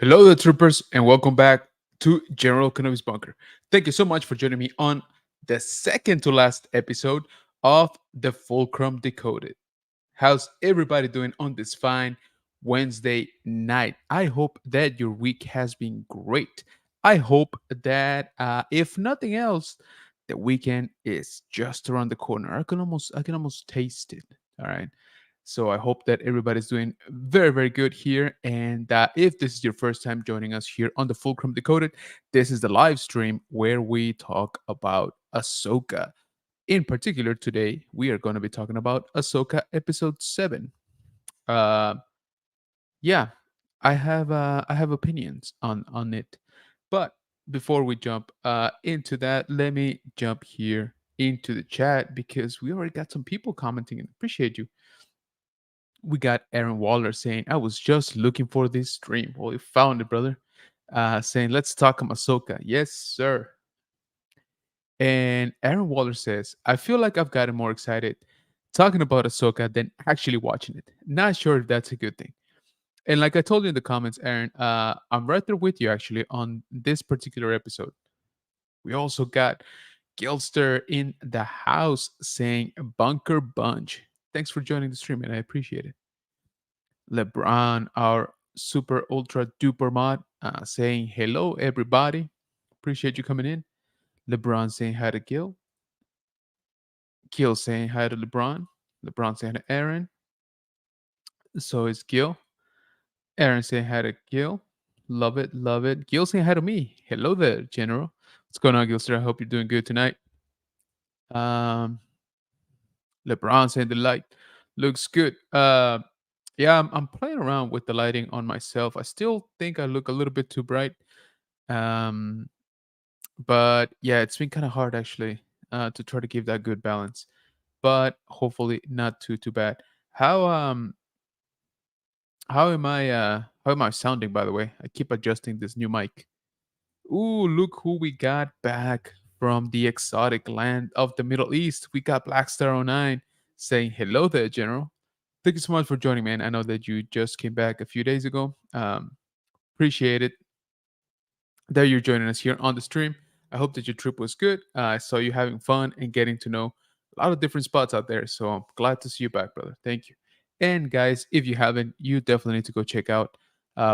Hello, the troopers, and welcome back to General Kenobi's Bunker. Thank you so much for joining me on the second to last episode of the Fulcrum Decoded. How's everybody doing on this fine Wednesday night? I hope that your week has been great. I hope that, if nothing else, the weekend is just around the corner. I can almost taste it. All right. So I hope that everybody's doing very, very good here. And if this is your first time joining us here on the Fulcrum Decoded, this is the live stream where we talk about Ahsoka. In particular, today we are going to be talking about Ahsoka episode 7. Uh, yeah, I have opinions on it, but before we jump into that, let me jump here into the chat because we already got some people commenting and appreciate you. We got Aaron Waller saying, I was just looking for this stream. Well, you found it, brother. Saying, let's talk Ahsoka. Yes, sir. And Aaron Waller says, I feel like I've gotten more excited talking about Ahsoka than actually watching it. Not sure if that's a good thing. And like I told you in the comments, Aaron, I'm right there with you actually on this particular episode. We also got Gilster in the house saying Bunker Bunch. Thanks for joining the stream, and I appreciate it. LeBron, our super ultra duper mod, saying hello, everybody. Appreciate you coming in. LeBron saying hi to Gil. Gil saying hi to LeBron. LeBron saying hi to Aaron. So is Gil. Aaron saying hi to Gil. Love it, love it. Gil saying hi to me. Hello there, General. What's going on, Gilster? I hope you're doing good tonight. Um, LeBron saying the light looks good. Yeah, I'm playing around with the lighting on myself. I still think I look a little bit too bright. Um, but yeah, it's been kind of hard actually to try to give that good balance. But hopefully not too bad. How um how am I sounding, by the way? I keep adjusting this new mic. Ooh, look who we got back from the exotic land of the Middle East. We got Blackstar09 saying hello there, General. Thank you so much for joining, man. I know that you just came back a few days ago. Appreciate it that you're joining us here on the stream. I hope that your trip was good. I saw you having fun and getting to know a lot of different spots out there. So I'm glad to see you back, brother. Thank you. And guys, if you haven't, you definitely need to go check out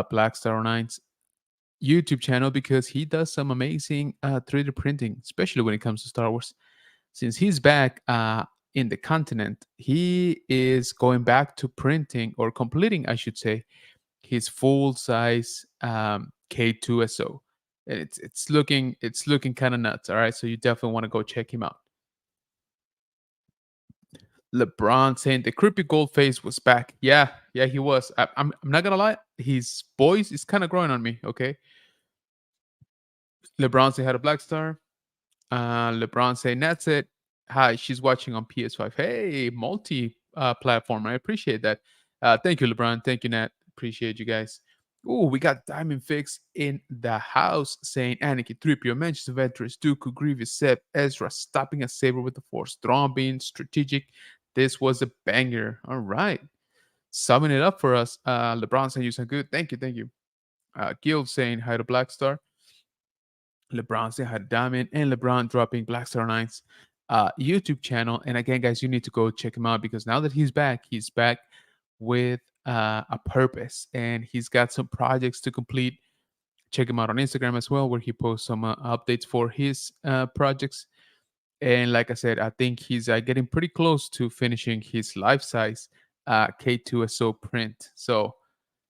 Black Star Nine's YouTube channel because he does some amazing 3D printing, especially when it comes to Star Wars. Since he's back in the continent, he is going back to printing or completing, I should say, his full size K2SO. And it's looking kind of nuts. All right, so you definitely want to go check him out. LeBron saying the creepy gold face was back. Yeah, yeah, he was. I'm not gonna lie, his voice is kind of growing on me. Okay, LeBron say had a black star. LeBron saying that's it. Hi, she's watching on PS5. Hey, multi platform. I appreciate that. Thank you, LeBron. Thank you, Nat. Appreciate you guys. Ooh, we got Diamond Fix in the house saying Anakin 3PO mentions Ventress, Dooku, Grievous, Seb, Ezra stopping a saber with the Force. Thrawn being strategic. This was a banger. All right. Summing it up for us. LeBron saying you sound good. Thank you. Thank you. Guild saying hi to Black Star. LeBron saying hi to Diamond. And LeBron dropping Black Star Nine's YouTube channel. And again, guys, you need to go check him out because now that he's back with a purpose and he's got some projects to complete. Check him out on Instagram as well, where he posts some updates for his projects. And like I said, I think he's getting pretty close to finishing his life size K2SO print. So,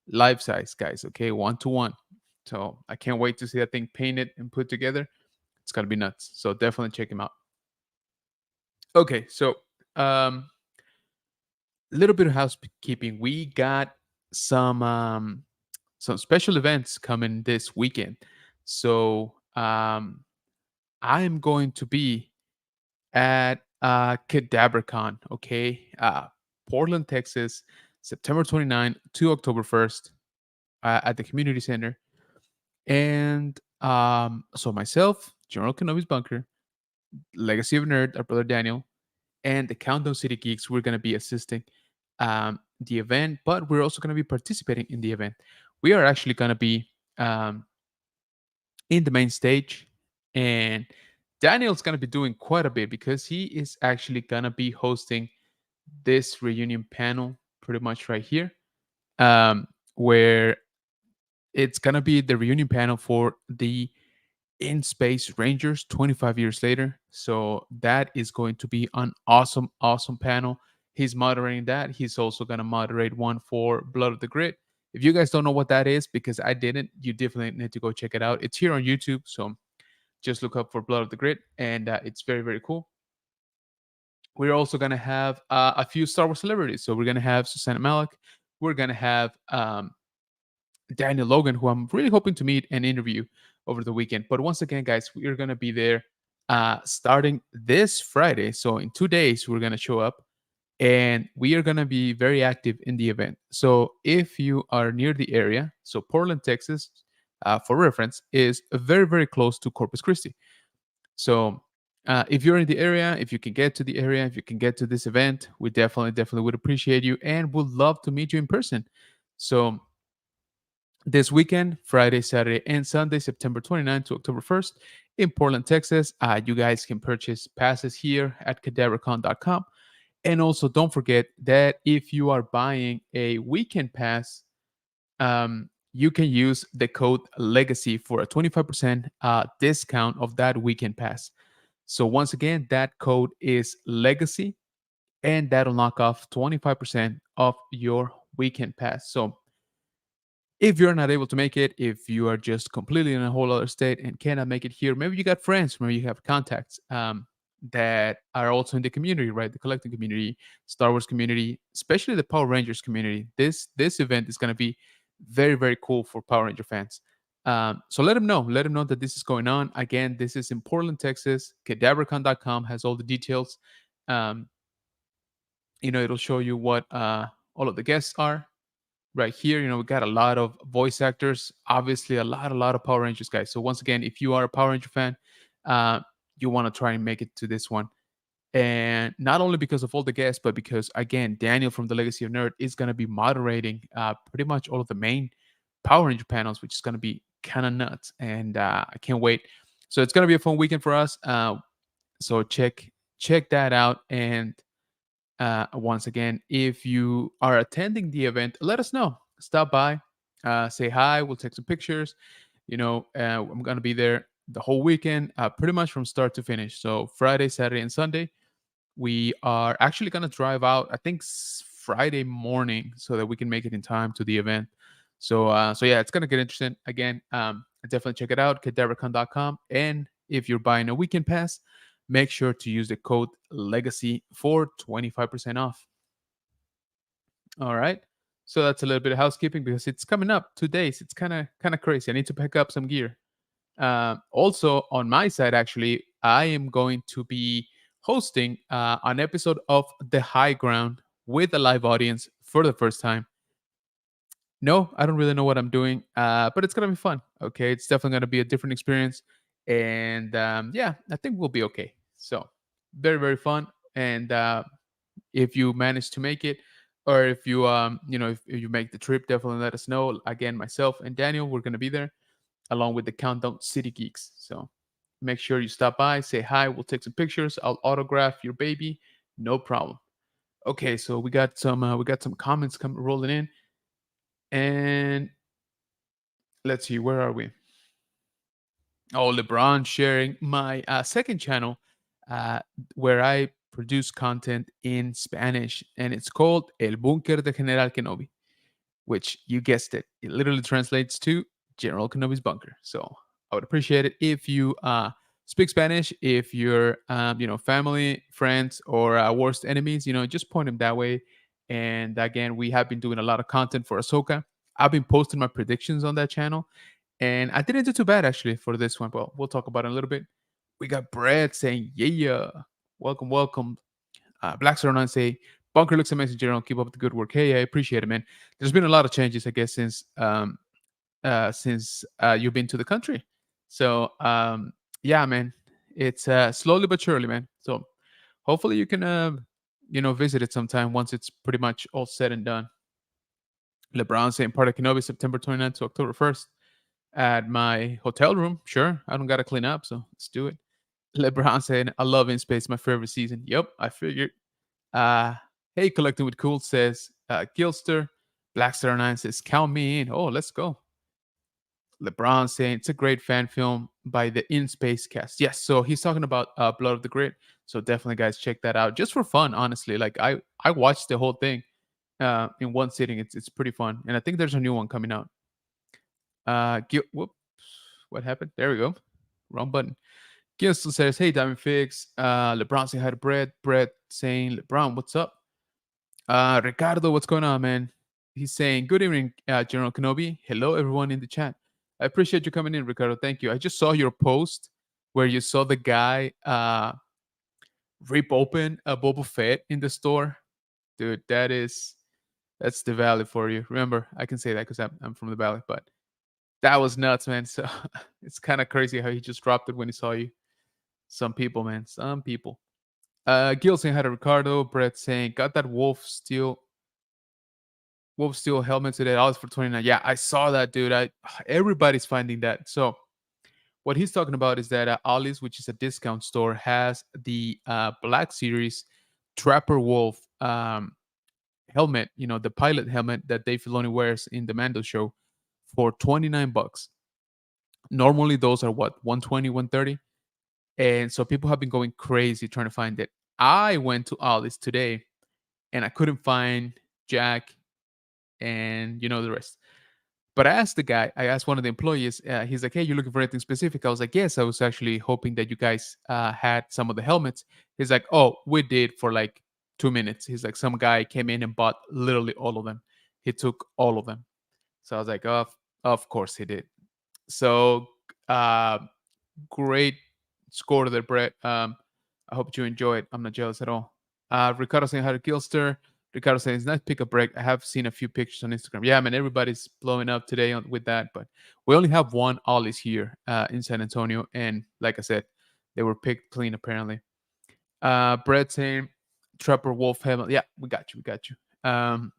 life size, guys, okay, 1 to 1. So, I can't wait to see that thing painted and put together. It's going to be nuts. So, definitely check him out. Okay, so um, a little bit of housekeeping. We got some some special events coming this weekend. So I'm going to be at CadabraCon, okay? Portland, Texas, September 29th to October 1st at the community center. And so myself, General Kenobi's Bunker, Legacy of a Nerd, our brother Daniel, and the Countdown City Geeks, we're going to be assisting the event, but we're also going to be participating in the event. We are actually going to be um, in the main stage. And Daniel's going to be doing quite a bit because he is actually going to be hosting this reunion panel pretty much right here, where it's going to be the reunion panel for the In Space Rangers 25 years later. So that is going to be an awesome, awesome panel. He's moderating that. He's also going to moderate one for Blood of the Grid. If you guys don't know what that is, because I didn't, you definitely need to go check it out. It's here on YouTube. So just look up for Blood of the Grid, and it's very, very cool. We're also going to have a few Star Wars celebrities. So we're going to have Susanna Malik. We're going to have Daniel Logan, who I'm really hoping to meet and interview over the weekend. But once again, guys, we are going to be there starting this Friday. So in 2 days, we're going to show up and we are going to be very active in the event. So if you are near the area, so Portland, Texas, for reference, is very, very close to Corpus Christi. So if you're in the area, if you can get to the area, if you can get to this event, we definitely, definitely would appreciate you and would love to meet you in person. So this weekend, Friday, Saturday, and Sunday, September 29th to October 1st, in Portland, Texas. You guys can purchase passes here at cadavercon.com. And also, don't forget that if you are buying a weekend pass, you can use the code LEGACY for a 25% discount of that weekend pass. So, once again, that code is LEGACY, and that'll knock off 25% of your weekend pass. So, if you're not able to make it, if you are just completely in a whole other state and cannot make it here, maybe you got friends, maybe you have contacts that are also in the community, right? The collecting community, Star Wars community, especially the Power Rangers community. This event is going to be very, very cool for Power Ranger fans. So let them know. Let them know that this is going on. Again, this is in Portland, Texas. Cadavercon.com has all the details. Um, it'll show you what all of the guests are right here. We got a lot of voice actors, obviously a lot of Power Rangers guys. So once again, if you are a Power Ranger fan, uh, you want to try and make it to this one. And not only because of all the guests, but because again, Daniel from the Legacy of Nerd is going to be moderating pretty much all of the main Power Ranger panels, which is going to be kind of nuts. And I can't wait. So it's going to be a fun weekend for us. So check that out. And once again, if you are attending the event, let us know. Stop by, say hi. We'll take some pictures. I'm going to be there the whole weekend, pretty much from start to finish. So Friday, Saturday, and Sunday. We are actually going to drive out, I think, Friday morning so that we can make it in time to the event. So yeah, it's going to get interesting. Again, definitely check it out, cadavercon.com. And if you're buying a weekend pass, make sure to use the code LEGACY for 25% off. All right. So that's a little bit of housekeeping because it's coming up 2 days. It's kind of crazy. I need to pick up some gear. Also, on my side, actually, I am going to be hosting an episode of The High Ground with a live audience for the first time. No, I don't really know what I'm doing, but it's gonna be fun. Okay, it's definitely gonna be a different experience, and yeah, I think we'll be okay. So very, very fun. And if you manage to make it, or if you if you make the trip, definitely let us know. Again, myself and Daniel, we're gonna be there along with the Countdown City Geeks. So make sure you stop by, say hi. We'll take some pictures. I'll autograph your baby, no problem. Okay, so we got some comments coming rolling in, and let's see, where are we? Oh, LeBron sharing my second channel, uh, where I produce content in Spanish, and it's called El Búnker de General Kenobi, which you guessed it, it literally translates to General Kenobi's bunker. So I would appreciate it if you speak Spanish. If you're, family, friends, or worst enemies, just point them that way. And again, we have been doing a lot of content for Ahsoka. I've been posting my predictions on that channel, and I didn't do too bad actually for this one. But we'll talk about it in a little bit. We got Brad saying, "Yeah, welcome, welcome." Black Star 9 say, Bunker looks amazing, General. Keep up the good work. Hey, I appreciate it, man. There's been a lot of changes, I guess, since you've been to the country. So yeah, man, it's slowly but surely, man. So hopefully you can visit it sometime once it's pretty much all said and done. LeBron saying part of Kenobi September 29th to October 1st. at my hotel room. Sure, I don't gotta clean up, so let's do it. LeBron saying, "I love In Space, my favorite season." Yep, I figured. Uh, hey, Collecting with Cool says, Gilster. Black Star 9 says, "Count me in." Oh, let's go. LeBron saying it's a great fan film by the In Space cast. Yes, so he's talking about Blood of the Grid. So definitely, guys, check that out just for fun. Honestly, like I watched the whole thing in one sitting. It's pretty fun, and I think there's a new one coming out. Whoops, what happened? There we go. Wrong button. Gilson says, "Hey, Diamond Figs. LeBron saying hi to Brett. Brett saying, LeBron, what's up? Ricardo, what's going on, man? He's saying, good evening, General Kenobi. Hello, everyone in the chat. I appreciate you coming in, Ricardo. Thank you. I just saw your post where you saw the guy rip open a Boba Fett in the store. Dude, that's the valley for you. Remember, I can say that because I'm from the valley, but that was nuts, man. So it's kind of crazy how he just dropped it when he saw you. Some people, man. Some people. Gil saying hi to Ricardo. Brett saying, got that Wolf Steel helmet today. That was for 29. Yeah, I saw that, dude. Everybody's finding that. So what he's talking about is that Ollie's, which is a discount store, has the Black Series Trapper Wolf helmet. You know, the pilot helmet that Dave Filoni wears in the Mando show for 29 bucks. Normally those are what, 120, 130. And so people have been going crazy trying to find it. I went to Ollie's today and I couldn't find Jack and you know the rest. But I asked the guy, I asked one of the employees, he's like, hey, you're looking for anything specific? I was like, yes, I was actually hoping that you guys had some of the helmets. He's like, oh, we did for like 2 minutes. He's like, some guy came in and bought literally all of them. He took all of them. So I was like, oh, of course he did. So uh, great score there, Brett. I hope you enjoy it. I'm not jealous at all. Ricardo saying hi to Gilster. Ricardo saying, nice pick a break. I have seen a few pictures on Instagram. Yeah, man, everybody's blowing up today with that. But we only have one Ollie's here in San Antonio. And like I said, they were picked clean, apparently. Brett saying, Trapper Wolf Heaven. Yeah, we got you. We got you.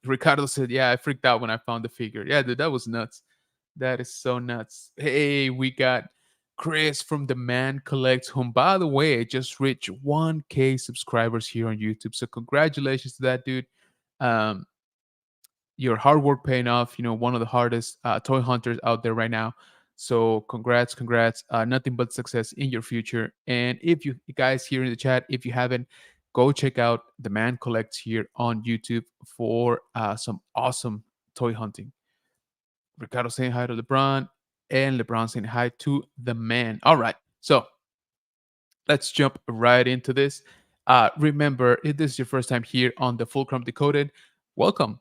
Ricardo said, yeah, I freaked out when I found the figure. Yeah, dude, that was nuts. That is so nuts. Hey, we got Chris from The Man Collects, whom, by the way, just reached 1K subscribers here on YouTube. So congratulations to that dude. Um, your hard work paying off. You know, one of the hardest toy hunters out there right now. So congrats. Nothing but success in your future. And if you guys here in the chat, if you haven't, go check out The Man Collects here on YouTube for some awesome toy hunting. Ricardo saying hi to LeBron, and LeBron saying hi to the man. All right, so let's jump right into this. Remember, if this is your first time here on the Fulcrum Decoded, welcome.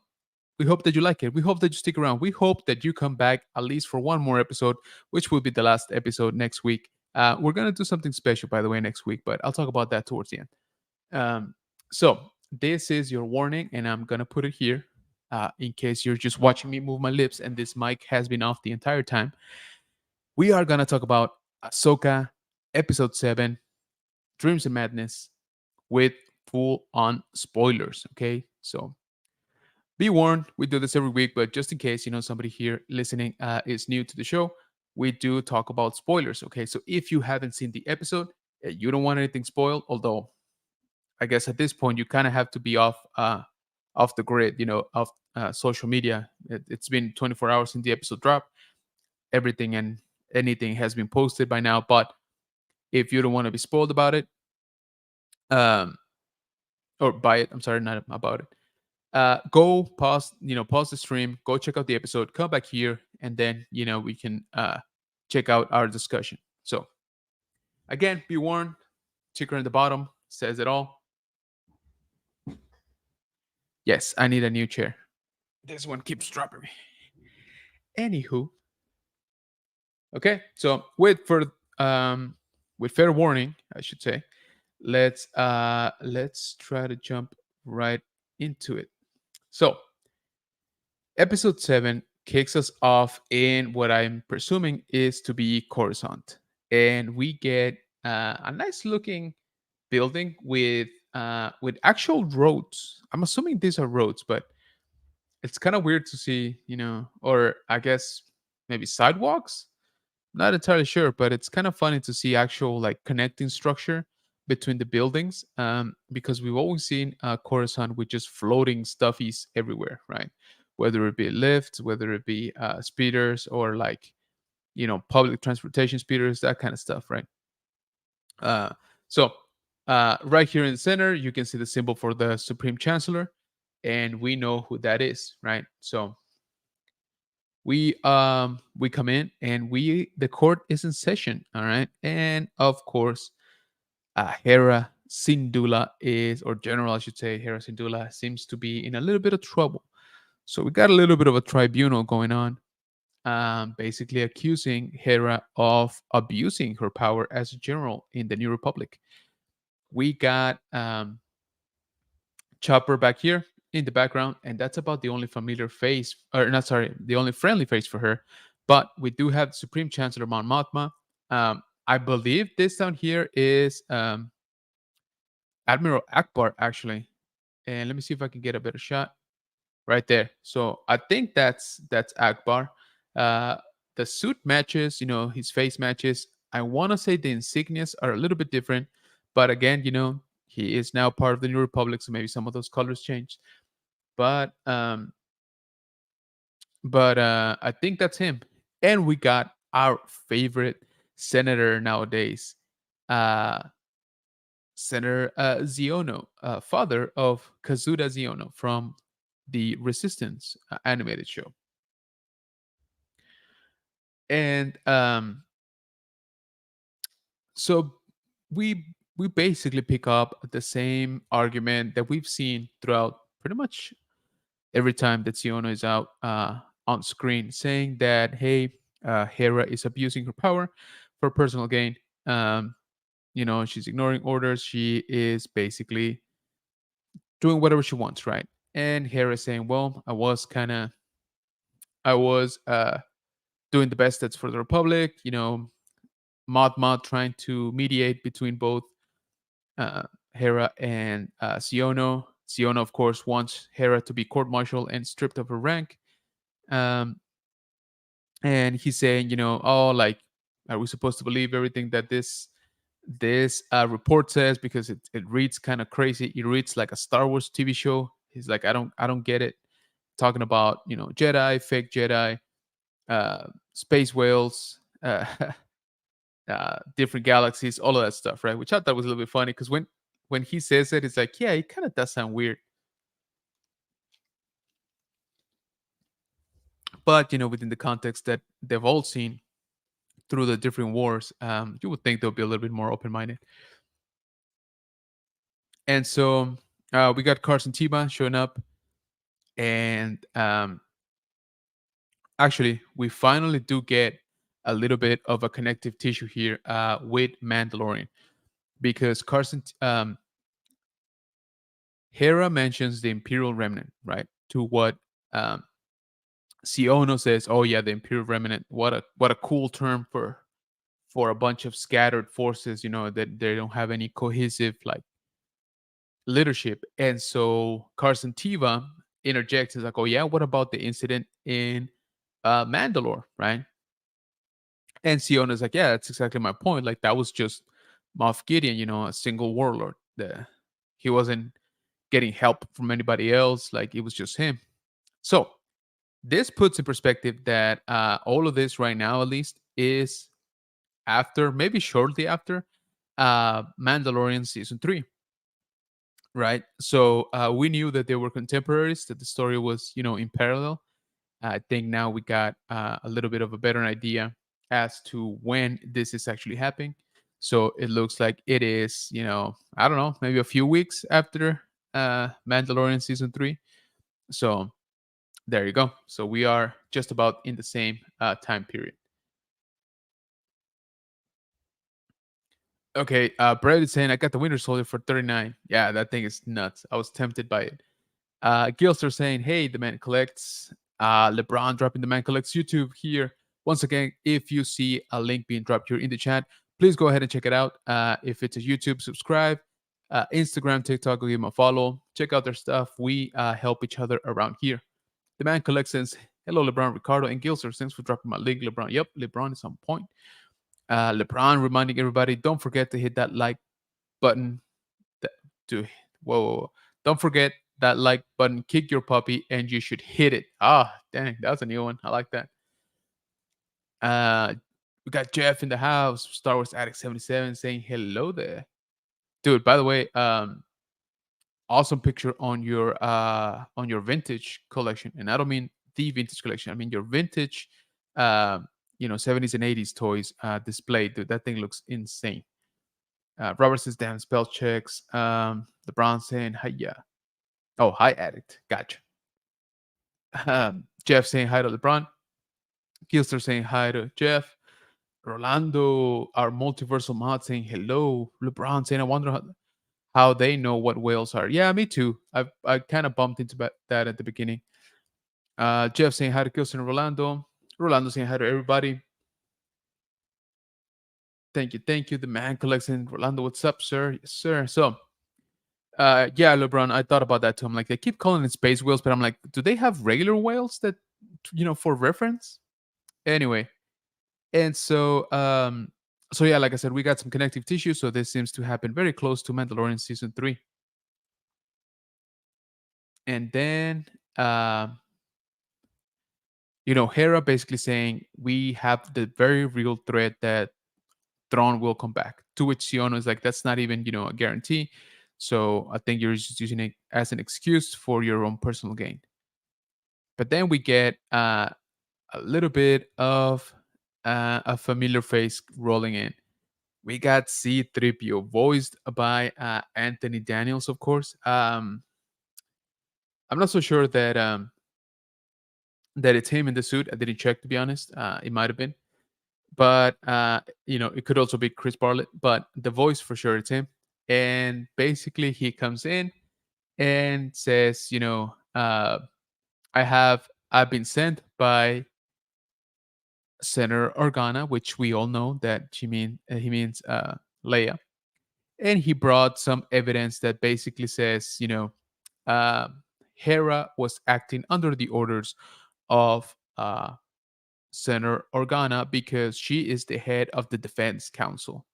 We hope that you like it. We hope that you stick around. We hope that you come back at least for one more episode, which will be the last episode next week. We're gonna do something special, by the way, next week, but I'll talk about that towards the end. So this is your warning, and I'm gonna put it here in case you're just watching me move my lips and this mic has been off the entire time. We are gonna talk about Ahsoka episode 7, Dreams and Madness, with full on spoilers. Okay, so be warned, we do this every week, but just in case somebody here listening is new to the show, we do talk about spoilers. Okay, so if you haven't seen the episode, you don't want anything spoiled, although I guess at this point you kind of have to be off the grid, off social media. It's been 24 hours since the episode dropped. Everything and anything has been posted by now. But if you don't want to be spoiled about it, um, or by it, I'm sorry, not about it. Go pause the stream, go check out the episode, come back here, and then we can check out our discussion. So again, be warned. Ticker in the bottom says it all. Yes, I need a new chair. This one keeps dropping me. Anywho, okay. So with fair warning, I should say, let's try to jump right into it. So, episode 7 kicks us off in what I'm presuming is to be Coruscant, and we get a nice looking building with actual roads. I'm assuming these are roads, but it's kind of weird to see, or I guess maybe sidewalks. Not entirely sure, but it's kind of funny to see actual like connecting structure between the buildings, because we've always seen Coruscant with just floating stuffies everywhere, right? Whether it be lifts, whether it be speeders, or like public transportation speeders, that kind of stuff, right? Uh, so right here in the center, you can see the symbol for the Supreme Chancellor, and we know who that is, right? So we come in and we the court is in session, all right, and of course, Hera Syndulla is, or General, I should say, Hera Syndulla seems to be in a little bit of trouble. So we got a little bit of a tribunal going on, basically accusing Hera of abusing her power as a general in the New Republic. We got Chopper back here in the background, and that's about the only familiar face, or not, sorry, the only friendly face for her. But we do have the Supreme Chancellor Mon Mothma. I believe this down here is Admiral Akbar, actually. And let me see if I can get a better shot right there. So I think that's Akbar. Uh, the suit matches, his face matches. I want to say the insignias are a little bit different, but again, he is now part of the New Republic, so maybe some of those colors changed. But I think that's him. And we got our favorite senator nowadays, uh, Senator Ziono, father of Kazuda Ziono from the Resistance animated show. And so we basically pick up the same argument that we've seen throughout pretty much every time that Siona is out on screen, saying that, hey, Hera is abusing her power for personal gain. Um, she's ignoring orders. She is basically doing whatever she wants, right? And Hera is saying, well, I was doing the best that's for the Republic. Mod Mod trying to mediate between both uh, Hera and Siono. Siono, of course, wants Hera to be court-martialed and stripped of her rank. Um, and he's saying, oh, like, are we supposed to believe everything that this report says, because it reads kind of crazy. It reads like a Star Wars TV show. He's like, I don't get it. Talking about Jedi, fake Jedi, space whales, different galaxies, all of that stuff, right? Which I thought was a little bit funny because when he says it, it's like, yeah, it kind of does sound weird. But within the context that they've all seen through the different wars, you would think they'll be a little bit more open-minded. And so we got Carson Tiba showing up, and actually, we finally do get a little bit of a connective tissue here with Mandalorian, because Hera mentions the Imperial Remnant, right? To what um, Siono says, "Oh yeah, the Imperial Remnant. What a cool term for a bunch of scattered forces. That they don't have any cohesive like leadership." And so Carson Tiva interjects, is like, "Oh yeah, what about the incident in Mandalore, right?" And Siona's like, "Yeah, that's exactly my point. Like that was just Moff Gideon, a single warlord. He wasn't getting help from anybody else. Like it was just him." So this puts in perspective that all of this right now, at least, is after, maybe shortly after, Mandalorian season 3, right? So we knew that they were contemporaries, that the story was, in parallel. I think now we got a little bit of a better idea as to when this is actually happening. So it looks like it is, I don't know, maybe a few weeks after Mandalorian season 3. So there you go. So we are just about in the same time period. Okay, Brett is saying I got the Winter Soldier for 39. Yeah, that thing is nuts. I was tempted by it. Gilster saying, "Hey, the man collects." LeBron dropping the man collects YouTube here. Once again, if you see a link being dropped here in the chat, please go ahead and check it out. If it's a YouTube, subscribe. Instagram, TikTok, go give them a follow. Check out their stuff. We help each other around here. The man collects says, Hello, LeBron, Ricardo, and Gilser. Thanks for dropping my link, LeBron. Yep, LeBron is on point. LeBron reminding everybody, don't forget to hit that like button. That, to whoa, whoa, whoa. Don't forget that like button. Kick your puppy, and you should hit it. Ah, dang, that's a new one. I like that. Uh, we got Jeff in the house. Star Wars Addict 77 saying hello there, dude. By the way, awesome picture on your vintage collection, and I don't mean the vintage collection. I mean your vintage, um, 70s and 80s toys display. Dude, that thing looks insane. Robert says, "Damn spell checks." LeBron saying, "Hi, yeah." Oh, hi, addict. Gotcha. Jeff saying hi to LeBron. Kilster saying hi to Jeff. Rolando, our multiversal mod, saying hello. LeBron saying, "I wonder how they know what whales are." Yeah, me too. I kind of bumped into that at the beginning. Jeff saying hi to Kilster and Rolando. Rolando saying hi to everybody. Thank you, thank you. The man collecting Rolando, what's up, sir? Yes, sir. So, yeah, LeBron, I thought about that too. I'm like, they keep calling it space whales, but I'm like, do they have regular whales that, for reference? Anyway, and so yeah, like I said, we got some connective tissue. So this seems to happen very close to Mandalorian season 3, and then Hera basically saying we have the very real threat that Thrawn will come back. To which Siono is like, that's not even, a guarantee. So I think you're just using it as an excuse for your own personal gain. But then we get a little bit of a familiar face rolling in. We got C-3PO, voiced by Anthony Daniels, of course. I'm not so sure that it's him in the suit. I didn't check, to be honest. It might have been. But it could also be Chris Bartlett, but the voice for sure it's him. And basically, he comes in and says, I've been sent by Senator Organa, which we all know that he means Leia, and he brought some evidence that basically says, uh, Hera was acting under the orders of Senator Organa because she is the head of the Defense Council,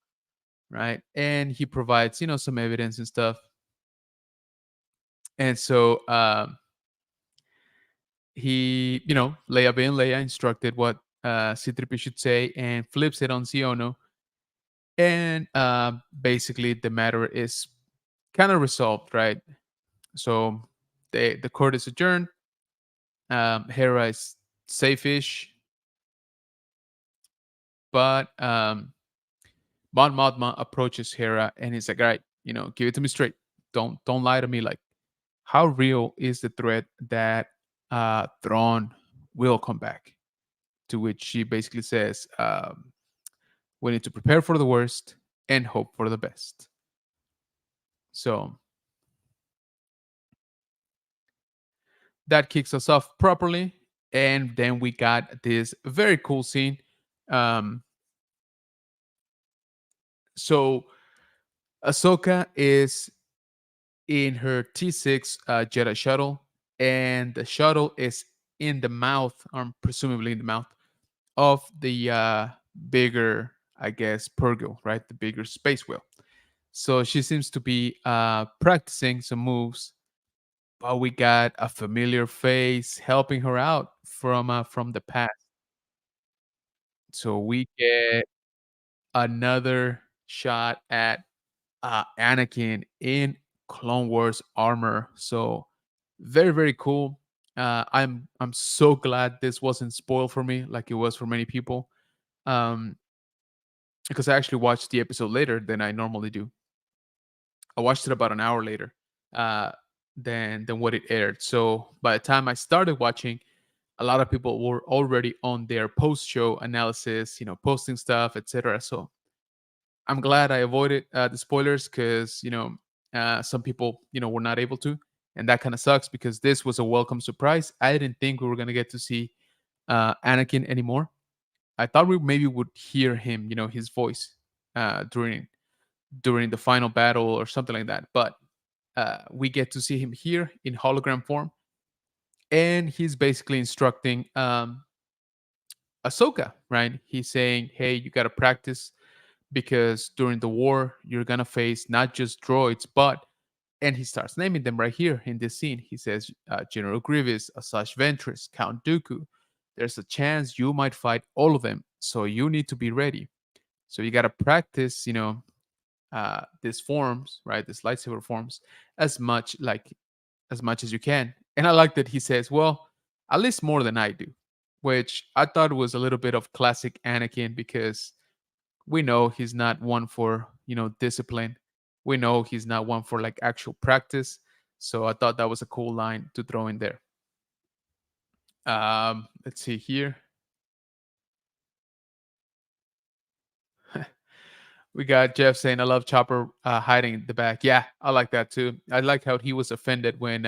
right? And he provides, some evidence and stuff. And so Leia being Leia instructed what C-3PO should say and flips it on Siono. And basically the matter is kind of resolved, right? So the court is adjourned. Hera is safe-ish, but Mon Mothma approaches Hera and he's like, "All right, give it to me straight. Don't lie to me. Like, how real is the threat that Thrawn will come back?" To which she basically says, "We need to prepare for the worst and hope for the best." So that kicks us off properly, and then we got this very cool scene. Um, so Ahsoka is in her T6 Jedi shuttle, and the shuttle is in the mouth, or presumably in the mouth of the bigger, I guess, Purgle, right? The bigger space whale. So she seems to be practicing some moves, but we got a familiar face helping her out from the past. So we get another shot at Anakin in Clone Wars armor. So very very cool. I'm so glad this wasn't spoiled for me like it was for many people. Um, because I actually watched the episode later than I normally do. I watched it about an hour later uh, than what it aired. So by the time I started watching, a lot of people were already on their post show analysis, posting stuff, etc. So I'm glad I avoided the spoilers because some people were not able to, and that kind of sucks because this was a welcome surprise. I didn't think we were gonna get to see Anakin anymore. I thought we maybe would hear him, his voice during the final battle or something like that. But we get to see him here in hologram form, and he's basically instructing Ahsoka, right? He's saying, "Hey, you got to practice because during the war, you're gonna face not just droids, but..." And he starts naming them right here in this scene. He says, "General Grievous, Asajj Ventress, Count Dooku. There's a chance you might fight all of them, so you need to be ready. So you got to practice, these forms, right? These lightsaber forms, as much as much as you can." And I like that he says, "Well, at least more than I do," which I thought was a little bit of classic Anakin because we know he's not one for discipline. We know he's not one for like actual practice. So I thought that was a cool line to throw in there. Let's see here. We got Jeff saying, "I love Chopper hiding in the back." Yeah, I like that too. I like how he was offended when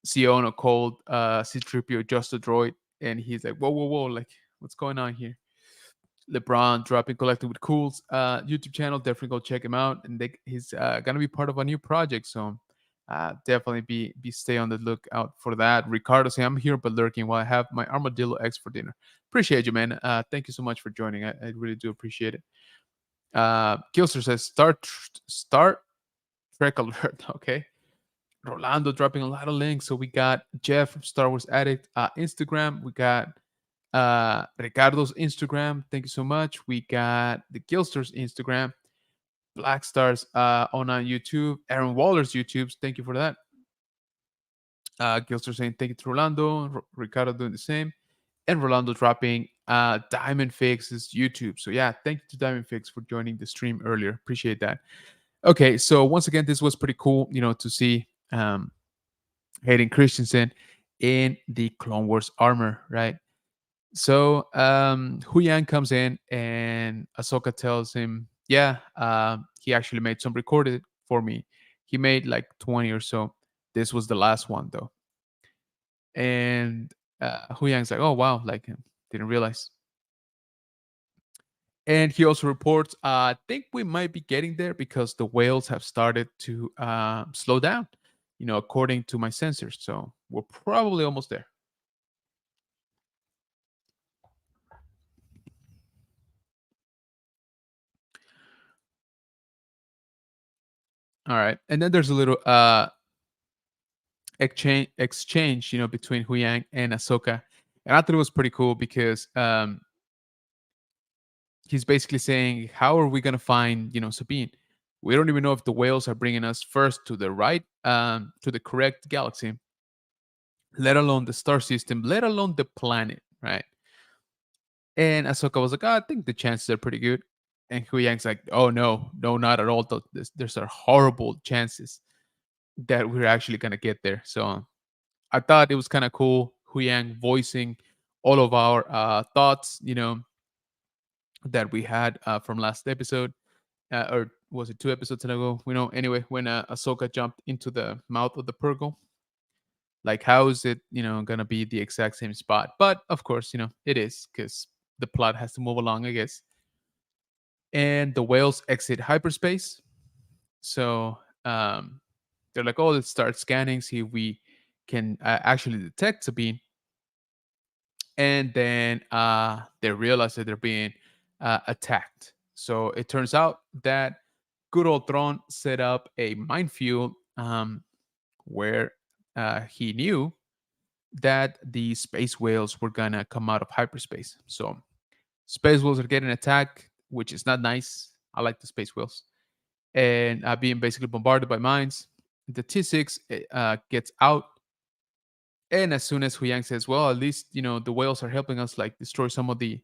Siono called C-3PO just a droid, and he's like, "Whoa, whoa, whoa! Like, what's going on here?" LeBron dropping Collecting with Cools YouTube channel. Definitely go check him out. And he's gonna be part of a new project, so definitely be stay on the lookout for that. Ricardo saying, "I'm here but lurking while I have my armadillo eggs for dinner." Appreciate you, man. Thank you so much for joining. I really do appreciate it. Kilster says, Start Trek alert." Okay. Rolando dropping a lot of links. So we got Jeff from Star Wars Addict Instagram. We got Ricardo's Instagram. Thank you so much. We got the Gilsters Instagram, Black Stars on YouTube, Aaron Waller's YouTube. Thank you for that. Gilster saying thank you to Rolando, Ricardo doing the same, and Rolando dropping Diamond Fix's YouTube. So yeah, thank you to Diamond Fix for joining the stream earlier. Appreciate that. Okay, so once again, this was pretty cool, to see Hayden Christensen in the Clone Wars armor, right? So Hu Yang comes in and Ahsoka tells him, "Yeah, he actually made some recorded for me. He made like 20 or so. This was the last one though." And Hu Yang's like, "Oh wow, like didn't realize." And he also reports, "I think we might be getting there because the whales have started to slow down, according to my sensors. So we're probably almost there." All right. And then there's a little exchange, between Hu Yang and Ahsoka. And I thought it was pretty cool because he's basically saying, "How are we gonna find, Sabine? We don't even know if the whales are bringing us first to the right, to the correct galaxy, let alone the star system, let alone the planet, right?" And Ahsoka was like, "Oh, I think the chances are pretty good." And Hu Yang's like, "Oh no, no, not at all. There's a horrible chances that we're actually gonna get there." So I thought it was kind of cool. Hu Yang voicing all of our thoughts, that we had from last episode, or was it 2 episodes ago? Anyway, when Ahsoka jumped into the mouth of the Purgle, like how is it, gonna be the exact same spot? But of course, it is because the plot has to move along, I guess. And the whales exit hyperspace, so they're like, "Oh, let's start scanning, see if we can actually detect Sabine." And then they realize that they're being attacked. So it turns out that good old Tron set up a minefield where he knew that the space whales were gonna come out of hyperspace. So space whales are getting attacked, which is not nice. I like the space whales, and being basically bombarded by mines. The T6 gets out, and as soon as Huyang says, "Well, at least the whales are helping us like destroy some of the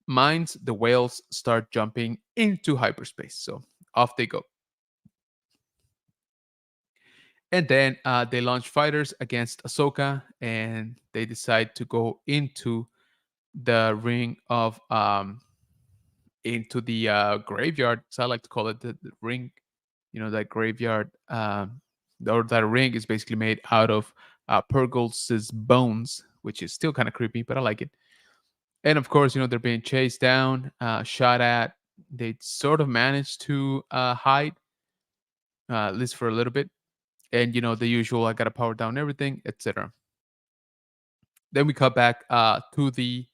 mines," the whales start jumping into hyperspace. So off they go. And then they launch fighters against Ahsoka, and they decide to go into the ring of into the graveyard. So I like to call it the ring. That graveyard, or that ring is basically made out of Purgle's bones, which is still kind of creepy, but I like it. And of course, they're being chased down, shot at. They sort of managed to hide, at least for a little bit. And the usual, "I gotta power down everything," etc. Then we cut back to the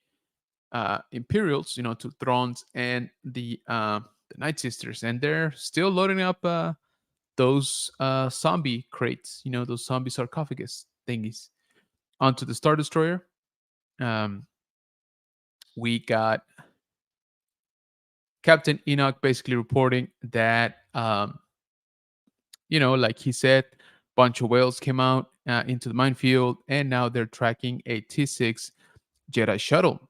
Imperials, to Thrones and the Night Sisters, and they're still loading up those zombie crates, those zombie sarcophagus thingies, onto the Star Destroyer. Um, we got Captain Enoch basically reporting that, like he said, bunch of whales came out into the minefield, and now they're tracking a T6 Jedi shuttle.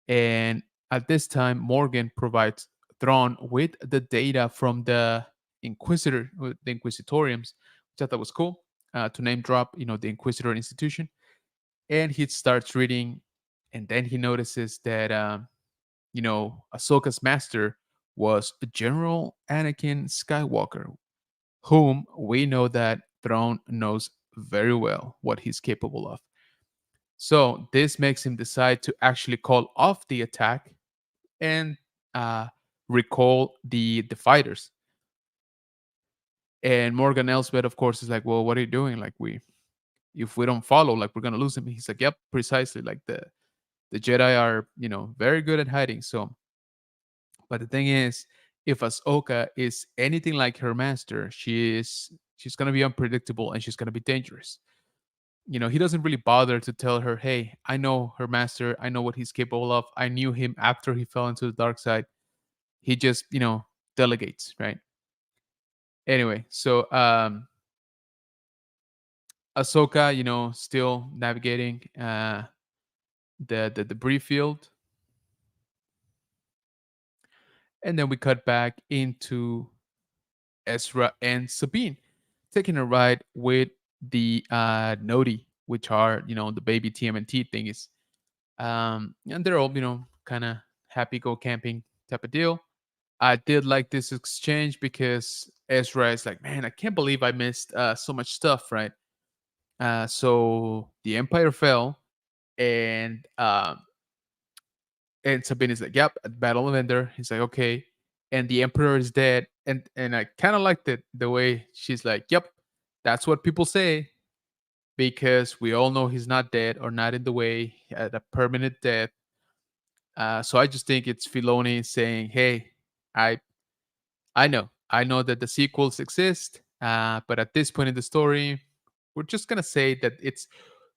And at this time, Morgan provides Thrawn with the data from the the Inquisitoriums, which I thought was cool, to name drop, the Inquisitor institution. And he starts reading, and then he notices that, Ahsoka's master was General Anakin Skywalker, whom we know that Thrawn knows very well what he's capable of. So this makes him decide to actually call off the attack and uh, recall the fighters. And Morgan Elsbeth, of course, is like, "Well, what are you doing? Like, if we don't follow, like, we're gonna lose him." He's like, "Yep, precisely. Like the Jedi are, very good at hiding." So, but the thing is, if Ahsoka is anything like her master, she's gonna be unpredictable and she's gonna be dangerous. He doesn't really bother to tell her, "Hey, I know her master. I know what he's capable of. I knew him after he fell into the dark side." He just, delegates, right? Anyway, so Ahsoka, still navigating the debris field, and then we cut back into Ezra and Sabine taking a ride with the Nodi, which are, the baby TMNT thingies. And they're all, kind of happy go camping type of deal. I did like this exchange because Ezra is like, "Man, I can't believe I missed so much stuff, right?" So the Empire fell, and Sabine is like, "Yep, at Battle of Endor." He's like, "Okay," and the Emperor is dead, and I kind of liked it the way she's like, "Yep, that's what people say," because we all know he's not dead or not in the way at a permanent death. So I just think it's Filoni saying, "Hey, I I know that the sequels exist, but at this point in the story, we're just gonna say that it's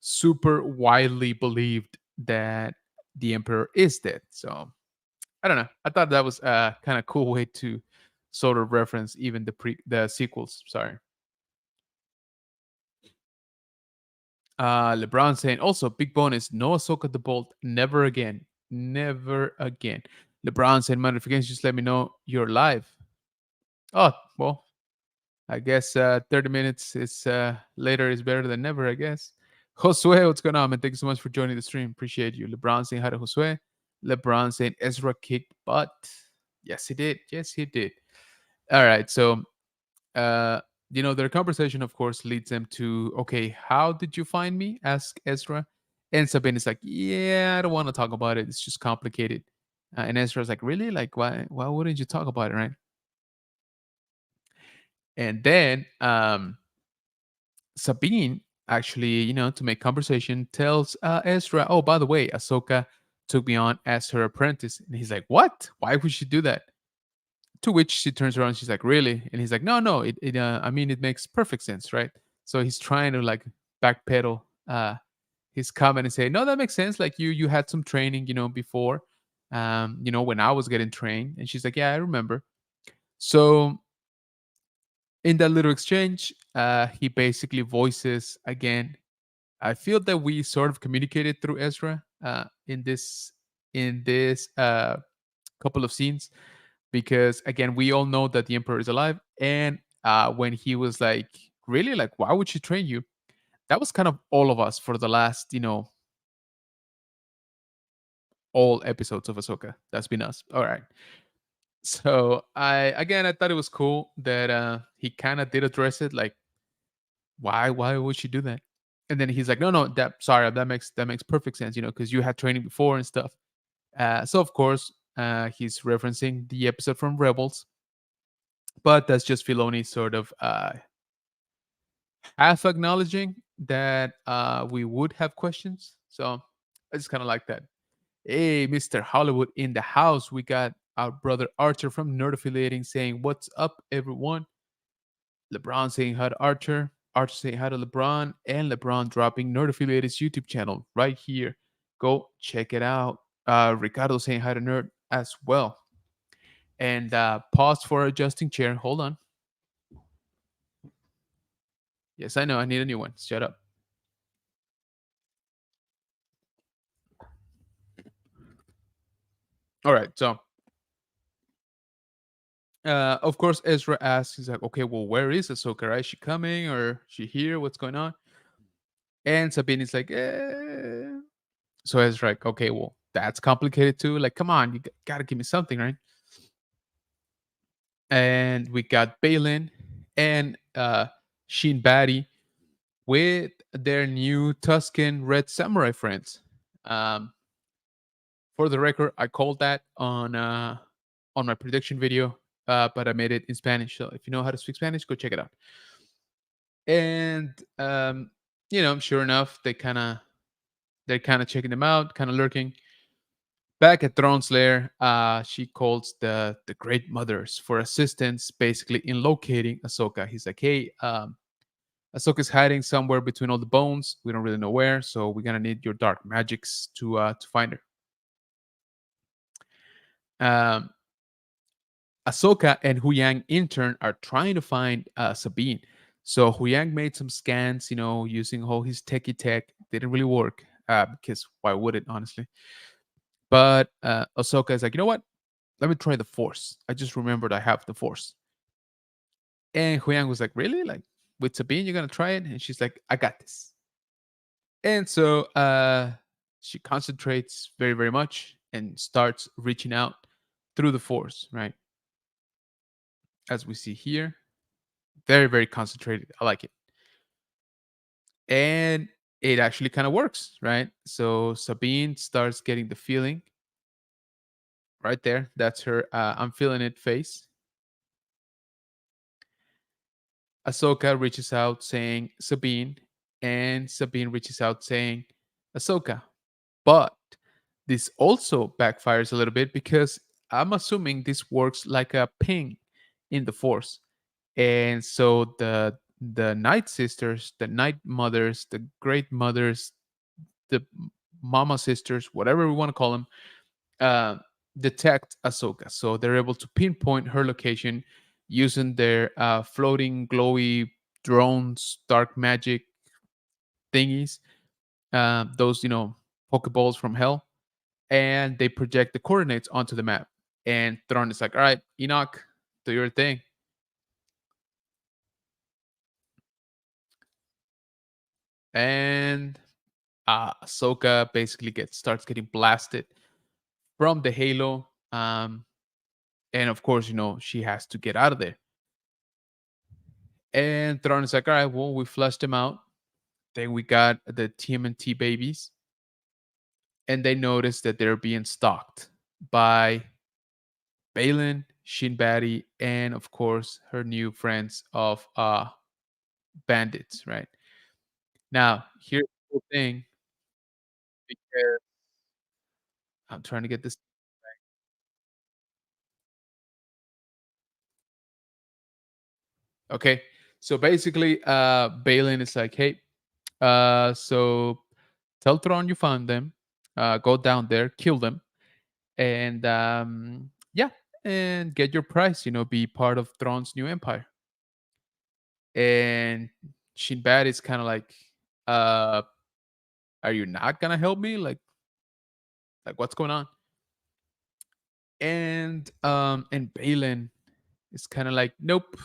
super widely believed that the Emperor is dead." So I don't know. I thought that was a kind of cool way to sort of reference even the sequels. Sorry. LeBron saying also big bonus, no Ahsoka the Bolt, never again, never again. LeBron saying modifications, just let me know you're live. Oh well, I guess 30 minutes is later is better than never, I guess. Josue, what's going on, man? Thank you so much for joining the stream. Appreciate you. LeBron saying hi to Josue. LeBron saying Ezra kicked butt. Yes, he did. Yes, he did. All right. So, uh, their conversation, of course, leads them to, "Okay, how did you find me?" Ask Ezra. And Sabine is like, "Yeah, I don't want to talk about it. It's just complicated." And Ezra's like, "Really? Like, why wouldn't you talk about it, right?" And then Sabine actually, to make conversation, tells Ezra, "Oh, by the way, Ahsoka took me on as her apprentice." And he's like, "What? Why would she do that?" To which she turns around, she's like, "Really?" And he's like, "No, no, I mean, it makes perfect sense, right?" So he's trying to like backpedal his comment and say, "No, that makes sense. Like you had some training, before, when I was getting trained." And she's like, "Yeah, I remember." So in that little exchange, he basically voices again. I feel that we sort of communicated through Ezra in this couple of scenes, because again we all know that the Emperor is alive, and when he was like, "Really, like why would she train you?" That was kind of all of us for the last all episodes of Ahsoka. That's been us. All right. So I thought it was cool that he kind of did address it, like why would she do that? And then he's like, "No, no, that makes perfect sense, because you had training before and stuff." So of course, he's referencing the episode from Rebels, but that's just Filoni sort of half acknowledging that we would have questions, So I just kind of like that. Hey, Mr. Hollywood in the house. We got our brother Archer from Nerd Affiliating saying, "What's up, everyone?" LeBron saying hi to Archer. Archer saying hi to LeBron. And LeBron dropping Nerd Affiliated's YouTube channel right here. Go check it out. Ricardo saying hi to Nerd as well. And pause for adjusting chair. Hold on. Yes, I know. I need a new one. Shut up. All right. So, of course, Ezra asks, he's like, okay, well, where is Ahsoka? Right? Is she coming or is she here? What's going on? And Sabine is like, eh. So Ezra like, okay, well, that's complicated too. Like, come on, you gotta give me something, right? And we got Balin and Sheen Batty with their new Tuscan Red Samurai friends. Um, for the record, I called that on my prediction video, but I made it in Spanish. So if you know how to speak Spanish, go check it out. And sure enough, they're kind of checking them out, kind of lurking. Back at Throne's lair, she calls the Great Mothers for assistance, basically in locating Ahsoka. He's like, "Hey, Ahsoka's hiding somewhere between all the bones. We don't really know where, so we're gonna need your dark magics to find her." Um, Ahsoka and Huyang in turn are trying to find Sabine. So Huyang made some scans, using all his techie tech. Didn't really work because why would it, honestly? But Ahsoka is like, you know what? Let me try the Force. I just remembered I have the Force. And Huyang was like, really? Like with Sabine, you're gonna try it? And she's like, I got this. And so she concentrates very, very much and starts reaching out through the Force, right? As we see here. Very, very concentrated. I like it. And it actually kind of works, right? So Sabine starts getting the feeling right there. That's her I'm feeling it face. Ahsoka reaches out saying Sabine, and Sabine reaches out saying Ahsoka. But this also backfires a little bit because I'm assuming this works like a ping in the Force. And so the Night Sisters, the Night Mothers, the Great Mothers, the Mama Sisters, whatever we want to call them, uh, detect Ahsoka. So they're able to pinpoint her location using their floating, glowy drones, dark magic thingies, those, Pokeballs from hell, and they project the coordinates onto the map. And Thrawn is like, all right, Enoch, do your thing. And Ahsoka basically starts getting blasted from the Halo. And of course, she has to get out of there. And Thrawn is like, all right, well, we flushed them out. Then we got the TMNT babies, and they notice that they're being stalked by Balin, Shinbari, and of course her new friends of bandits. Right now, here's the cool thing because I'm trying to get this. Okay, so basically, Balin is like, hey, so tell Thrawn you found them. Go down there, kill them, and yeah, and get your prize. Be part of Thrawn's new empire. And Shinbad is kind of like, uh, "Are you not gonna help me? Like what's going on?" And Balin is kind of like, "Nope,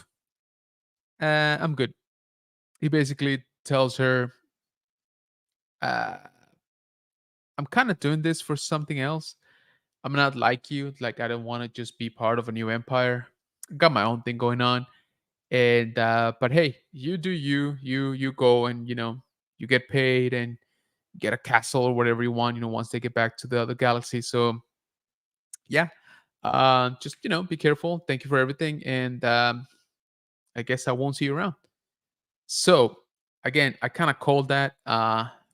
I'm good." He basically tells her, uh, "I'm kind of doing this for something else. I'm not like you. Like I don't want to just be part of a new empire. I got my own thing going on." And but hey, you do you go and you get paid and get a castle or whatever you want, once they get back to the other galaxy. So yeah, just be careful. Thank you for everything, and I guess I won't see you around. So again, I kind of called that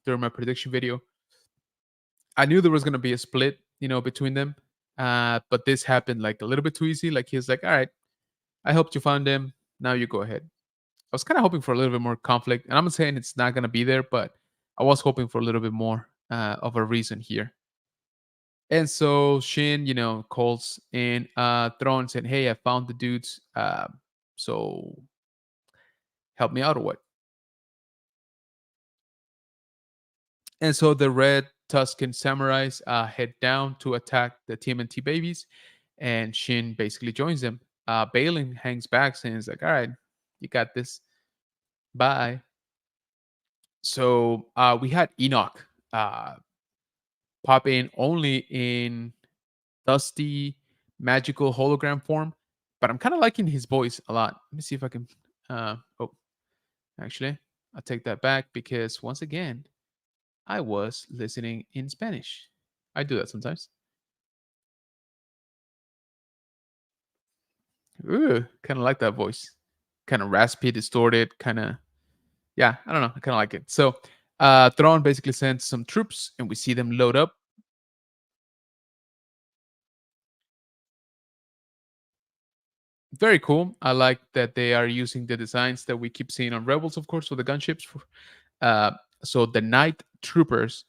during my prediction video. I knew there was gonna be a split, between them. But this happened like a little bit too easy. Like he was like, "All right, I helped you find them. Now you go ahead." I was kind of hoping for a little bit more conflict, and I'm not saying it's not gonna be there, but I was hoping for a little bit more of a reason here. And so Shin, calls in Throne saying, "Hey, I found the dudes. So help me out or what?" And so the Red Tusken samurais head down to attack the TMNT babies, and Shin basically joins them. Balin hangs back, saying, "It's like, all right, you got this. Bye." So we had Enoch uh, pop in only in dusty, magical hologram form, but I'm kind of liking his voice a lot. Let me see if I can. Oh, actually, I'll take that back because once again, I was listening in Spanish. I do that sometimes. Ooh, kind of like that voice. Kind of raspy, distorted, kind of. Yeah, I don't know. I kind of like it. So, Thrawn basically sends some troops, and we see them load up. Very cool. I like that they are using the designs that we keep seeing on Rebels, of course, with the gunships. Uh, so the night troopers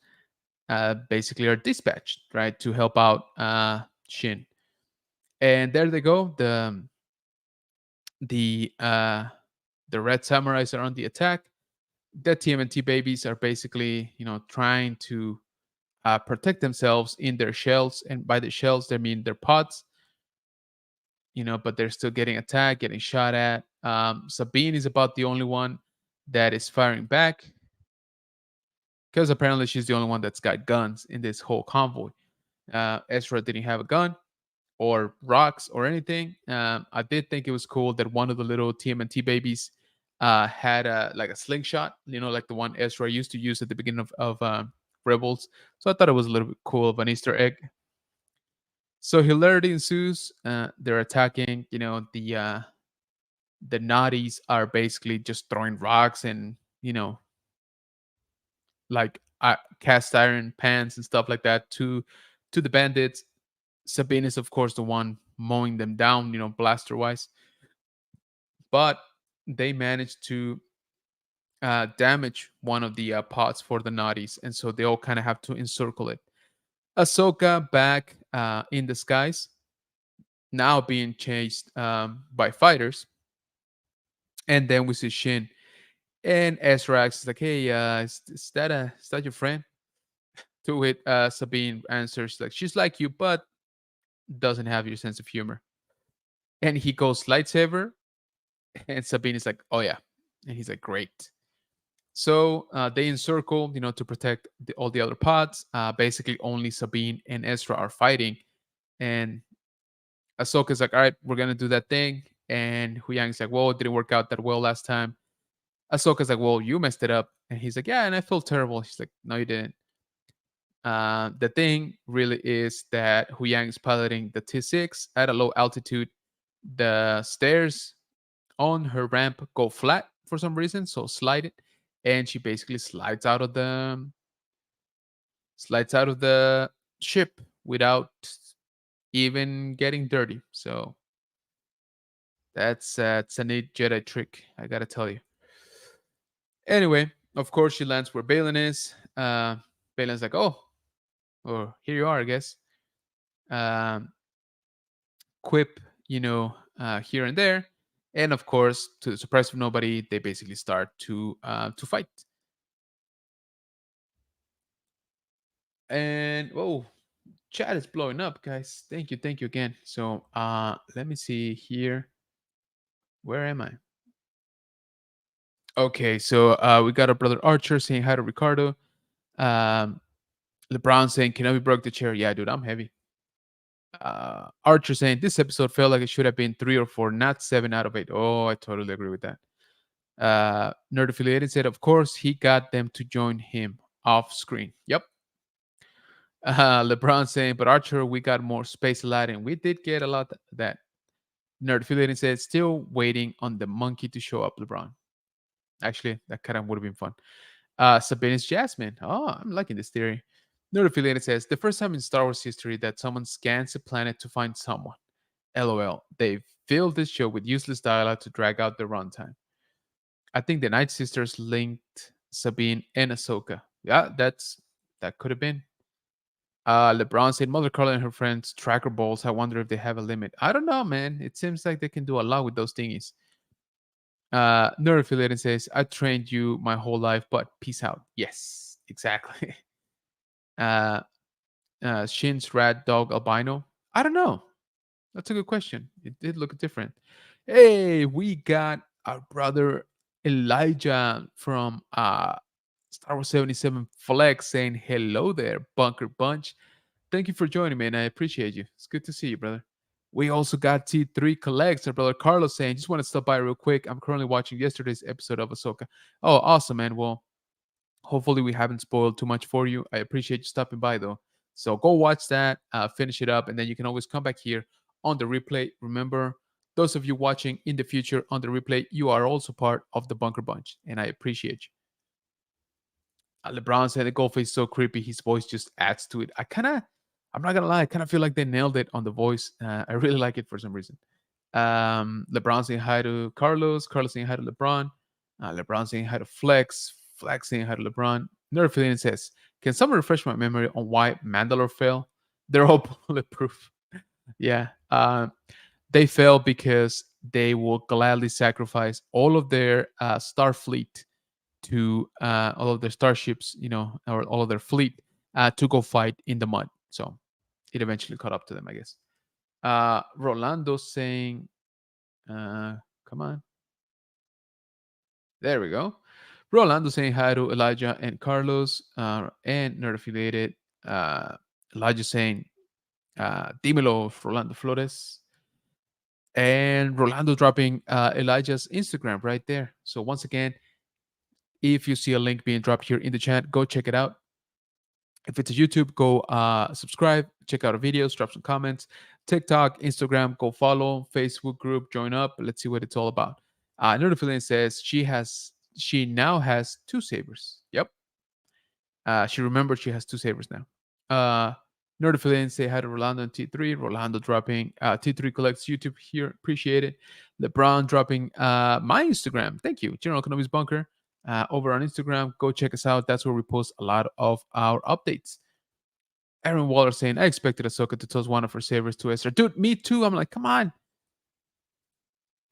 basically are dispatched, right, to help out Shin. And there they go. The the red samurais are on the attack. The TMNT babies are basically, trying to protect themselves in their shells, and by the shells they mean their pods. But they're still getting attacked, getting shot at. Sabine is about the only one that is firing back because apparently she's the only one that's got guns in this whole convoy. Ezra didn't have a gun or rocks or anything. I did think it was cool that one of the little TMNT babies had like a slingshot, like the one Ezra used to use at the beginning of Rebels. So I thought it was a little bit cool of an Easter egg. So hilarity ensues. They're attacking. The naughties are basically just throwing rocks and like cast iron pans and stuff like that to the bandits. Sabine is of course the one mowing them down, blaster wise, but they managed to damage one of the pods for the naughties, and so they all kind of have to encircle it. Ahsoka back in the skies, now being chased by fighters, and then we see Shin and Ezra is like, "Hey, is that your friend?" To it, Sabine answers like, "She's like you, but doesn't have your sense of humor." And he goes lightsaber, and Sabine is like, "Oh yeah," and he's like, "Great." So they encircle, to protect all the other pods. Basically, only Sabine and Ezra are fighting, and Ahsoka's like, "All right, we're gonna do that thing." And Huyang's like, "Well, it didn't work out that well last time." Ahsoka's like, "Well, you messed it up," and he's like, "Yeah, and I feel terrible." She's like, "No, you didn't." The thing really is that Huyang is piloting the T6 at a low altitude. The stairs on her ramp go flat for some reason, so slide it, and she basically slides out of the ship without even getting dirty. So that's a neat Jedi trick, I gotta tell you. Anyway, of course, she lands where Balin is. Balin's like, "Oh, or here you are, I guess." Um, Quip, here and there, and of course, to the surprise of nobody, they basically start to fight. And oh, chat is blowing up, guys. Thank you again. So let me see here. Where am I? Okay, so we got our brother Archer saying hi to Ricardo. Um, LeBron saying Kenobi broke the chair. Yeah, dude, I'm heavy. Archer saying this episode felt like it should have been 3 or 4, not 7 out of 8. Oh, I totally agree with that. Nerd affiliated said, of course, he got them to join him off screen. Yep. LeBron saying, but Archer, we got more space Aladdin. We did get a lot of that. Nerd affiliated said, still waiting on the monkey to show up, LeBron. Actually, that kind of would have been fun. Sabine is Jasmine. Oh, I'm liking this theory. Nerdaffiliated says the first time in Star Wars history that someone scans a planet to find someone. LOL. They filled this show with useless dialogue to drag out the runtime. I think the Night Sisters linked Sabine and Ahsoka. Yeah, that could have been. LeBron said Mother Carla and her friends tracker balls. I wonder if they have a limit. I don't know, man. It seems like they can do a lot with those thingies. Nerd affiliated says, I trained you my whole life, but peace out. Yes, exactly. Uh, Shin's rat dog albino. I don't know. That's a good question. It did look different. Hey, we got our brother Elijah from Star Wars 77 Flex saying hello there, Bunker Bunch. Thank you for joining me, and I appreciate you. It's good to see you, brother. We also got T3 Collects, our brother Carlos saying, just want to stop by real quick. I'm currently watching yesterday's episode of Ahsoka. Oh, awesome, man. Well, hopefully we haven't spoiled too much for you. I appreciate you stopping by, though. So go watch that, finish it up, and then you can always come back here on the replay. Remember, those of you watching in the future on the replay, you are also part of the Bunker Bunch, and I appreciate you. LeBron said the golf is so creepy. His voice just adds to it. I'm not gonna lie, I kind of feel like they nailed it on the voice. I really like it for some reason. LeBron saying hi to Carlos. Carlos saying hi to LeBron. LeBron saying hi to Flex. Flex saying hi to LeBron. Nerf Fillion says, "Can someone refresh my memory on why Mandalore fell? They're all bulletproof." Yeah, they fell because they will gladly sacrifice all of their star fleet to all of their starships, or all of their fleet to go fight in the mud. So it eventually caught up to them, I guess. Rolando saying, come on. There we go. Rolando saying hi to Elijah and Carlos and Nerd Affiliated. Elijah saying, Dímelo, Rolando Flores. And Rolando dropping Elijah's Instagram right there. So once again, if you see a link being dropped here in the chat, go check it out. If it's a YouTube, go subscribe, check out our videos, drop some comments. TikTok, Instagram, go follow. Facebook group, join up. Let's see what it's all about. Nerdafilian says she now has two sabers. Yep. She remembers she has two sabers now. Nerdafilian say hi to Rolando and T3. Rolando dropping T3 collects YouTube here. Appreciate it. LeBron dropping my Instagram. Thank you. General Economics Bunker over on Instagram. Go check us out. That's where we post a lot of our updates. Aaron Waller saying, I expected Ahsoka to toss one of her sabers to Ezra. Dude, me too. I'm like, come on.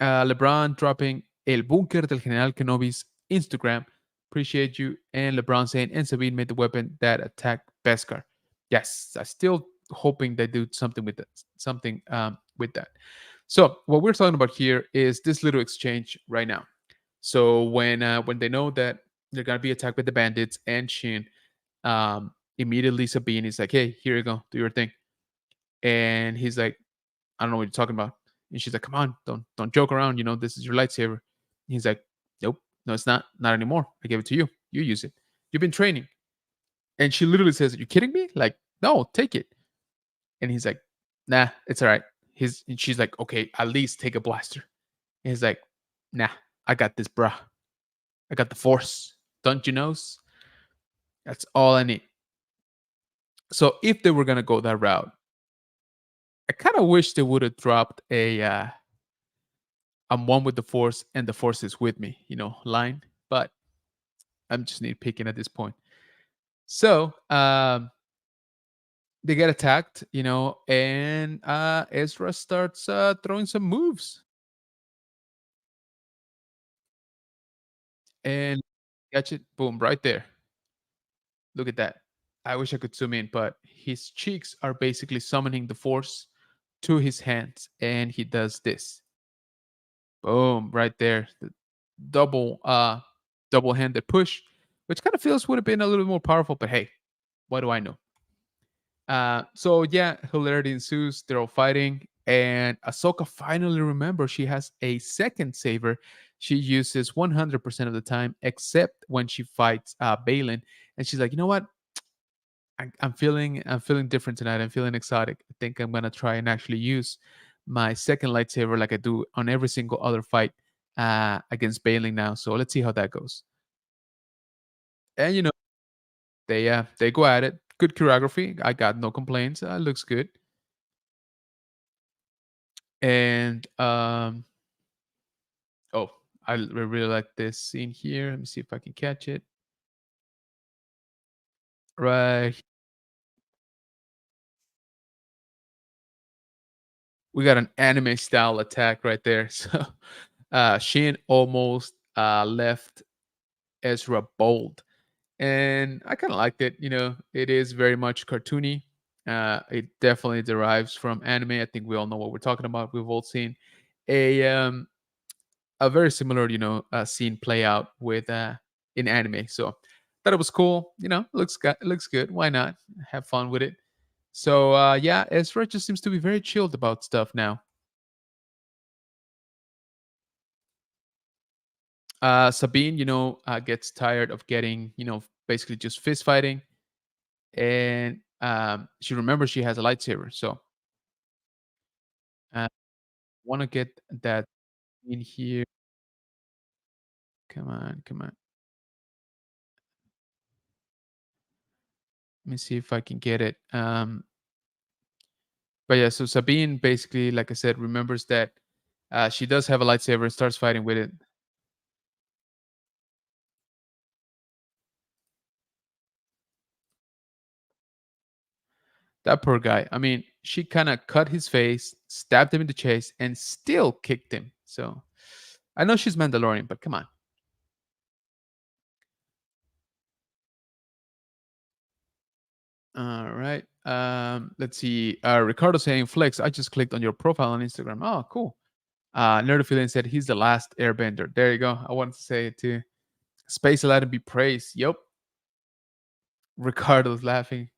LeBron dropping El Bunker del General Kenobi's Instagram. Appreciate you. And LeBron saying, and Sabine made the weapon that attacked Beskar. Yes, I still hoping they do something with that. With that. So what we're talking about here is this little exchange right now. So when they know that they're gonna be attacked by the bandits and Shin, immediately Sabine is like, "Hey, here you go, do your thing," and he's like, "I don't know what you're talking about," and she's like, "Come on, don't joke around. You know this is your lightsaber." And he's like, "Nope, no, it's not anymore. I gave it to you. You use it. You've been training." And she literally says, "Are you kidding me? Like, no, take it." And he's like, "Nah, it's all right." And she's like, "Okay, at least take a blaster." And he's like, "Nah, I got this, bruh. I got the force. Don't you know? That's all I need." So if they were gonna go that route, I kind of wish they would have dropped a "I'm one with the force and the force is with me," line. But I'm just nitpicking at this point. So they get attacked, and Ezra starts throwing some moves and catch it, boom, right there. Look at that. I wish I could zoom in, but his cheeks are basically summoning the force to his hands, and he does this. Boom, right there. The double double-handed push, which kind of feels would have been a little more powerful, but hey, what do I know? So yeah, hilarity ensues. They're all fighting, and Ahsoka finally remembers she has a second saber. She uses 100% of the time, except when she fights Balin, and she's like, you know what? I'm feeling different tonight. I'm feeling exotic. I think I'm gonna try and actually use my second lightsaber like I do on every single other fight against Balin now. So let's see how that goes. And they go at it. Good choreography. I got no complaints. Looks good. And oh, really like this scene here. Let me see if I can catch it. Right, we got an anime style attack right there. So Shin almost left Ezra bold, and I kind of liked it. It is very much cartoony. It definitely derives from anime. I think we all know what we're talking about. We've all seen a a very similar, scene play out with in anime. So thought it was cool. Looks good. Why not have fun with it? So yeah, Ezra just seems to be very chilled about stuff now. Sabine, gets tired of getting, basically just fist fighting, and she remembers she has a lightsaber. So want to get that in here. Come on, come on. Let me see if I can get it. But yeah, so Sabine basically, like I said, remembers that she does have a lightsaber and starts fighting with it. That poor guy. I mean, she kind of cut his face, stabbed him in the chest, and still kicked him. So I know she's Mandalorian, but come on. All right. Let's see. Ricardo saying, Flex, I just clicked on your profile on Instagram. Oh, cool. Nerdophilia said he's the last airbender. There you go. I wanted to say it too. Space allowed to be praised. Yep. Ricardo's laughing.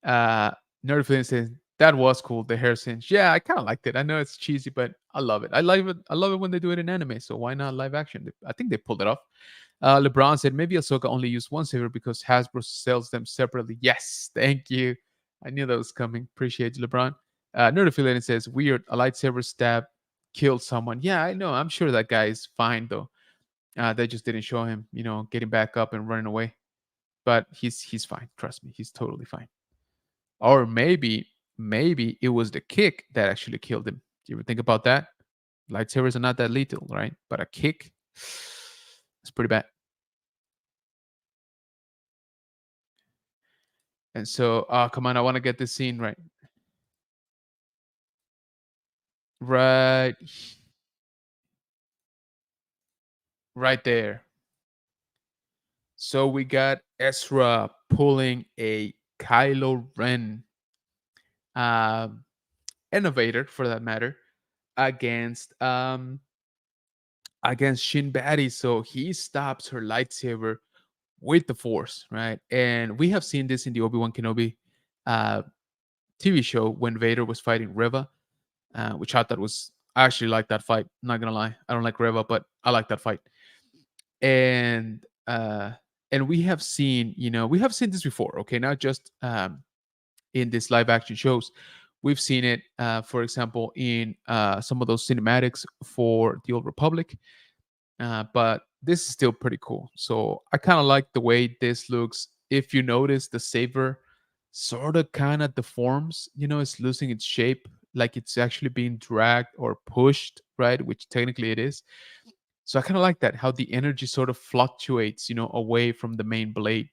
Uh, Nerdophilia says that was cool. The hair cinch. Yeah, I kind of liked it. I know it's cheesy, but I love it. I love it. I love it when they do it in anime. So why not live action? I think they pulled it off. LeBron said maybe Ahsoka only used one saber because Hasbro sells them separately. Yes, thank you. I knew that was coming. Appreciate you, LeBron. Nerdaffiliated says weird. A lightsaber stab killed someone. Yeah, I know. I'm sure that guy is fine though. They just didn't show him, getting back up and running away. But he's fine. Trust me, he's totally fine. Or maybe it was the kick that actually killed him. Do you ever think about that? Lightsabers are not that lethal, right? But a kick, it's pretty bad. And so, come on, I want to get this scene right. Right, right there. So we got Ezra pulling a Kylo Ren um, innovator, for that matter, against Shin Batty. So he stops her lightsaber with the Force, right? And we have seen this in the Obi-Wan Kenobi uh, TV show when Vader was fighting Reva, which I thought was I actually like that fight. Not gonna lie, I don't like Reva, but I like that fight. And we have seen, we have seen this before. Okay, not just in these live action shows. We've seen it, for example, in some of those cinematics for the Old Republic. But this is still pretty cool. So I kind of like the way this looks. If you notice, the saber sort of kind of deforms. It's losing its shape, like it's actually being dragged or pushed, right? Which technically it is. So I kind of like that, how the energy sort of fluctuates, away from the main blade.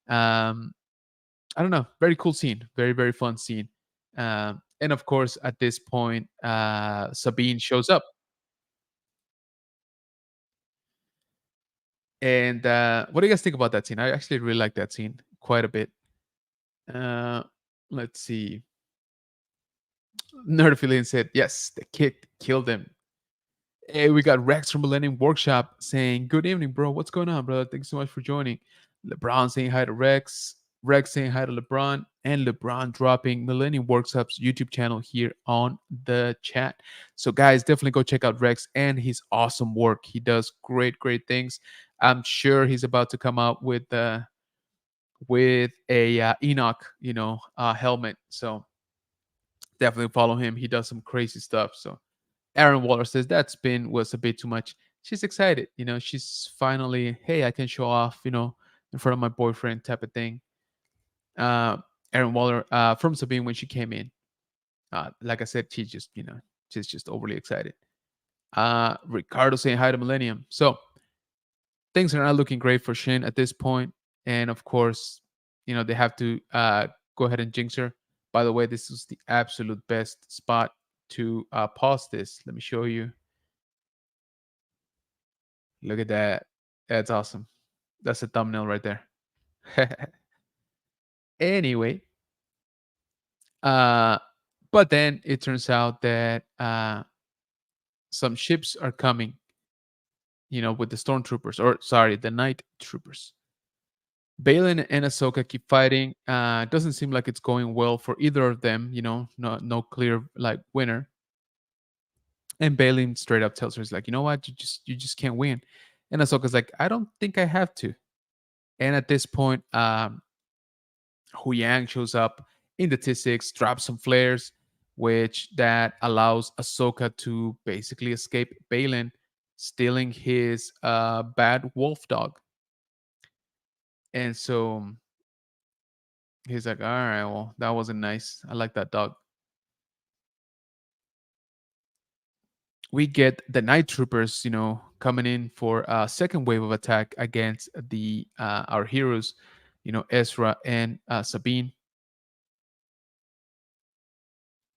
Um, I don't know, very cool scene, very very fun scene. And of course, at this point, Sabine shows up. And what do you guys think about that scene? I actually really like that scene quite a bit. Uh, let's see. Nerdophilia said, yes, the kick killed him. Hey, we got Rex from Millennium Workshop saying, good evening, bro. What's going on, brother? Thanks so much for joining. LeBron saying hi to Rex. Rex saying hi to LeBron. And LeBron dropping Millennium Workshop's YouTube channel here on the chat. So, guys, definitely go check out Rex and his awesome work. He does great, great things. I'm sure he's about to come out with a Enoch, helmet. So definitely follow him. He does some crazy stuff. So Aaron Waller says that spin was a bit too much. She's excited. She's finally, hey, I can show off, in front of my boyfriend type of thing. Aaron Waller from Sabine when she came in. Like I said, she's just overly excited. Ricardo saying hi to Millennium. So things are not looking great for Shin at this point, and of course, they have to go ahead and jinx her. By the way, this is the absolute best spot to pause this. Let me show you. Look at that. That's awesome. That's a thumbnail right there. Anyway, uh, but then it turns out that some ships are coming, with the stormtroopers, or sorry, the night troopers. Balin and Ahsoka keep fighting. Doesn't seem like it's going well for either of them. No clear like winner. And Balin straight up tells her, "He's like, you know what? You just can't win." And Ahsoka's like, "I don't think I have to." And at this point, Hu Yang shows up in the T6, drops some flares, which that allows Ahsoka to basically escape Balin, stealing his bad wolf dog. And so he's like, "All right, well, that wasn't nice. I like that dog." We get the night troopers, coming in for a second wave of attack against the our heroes, Ezra and Sabine.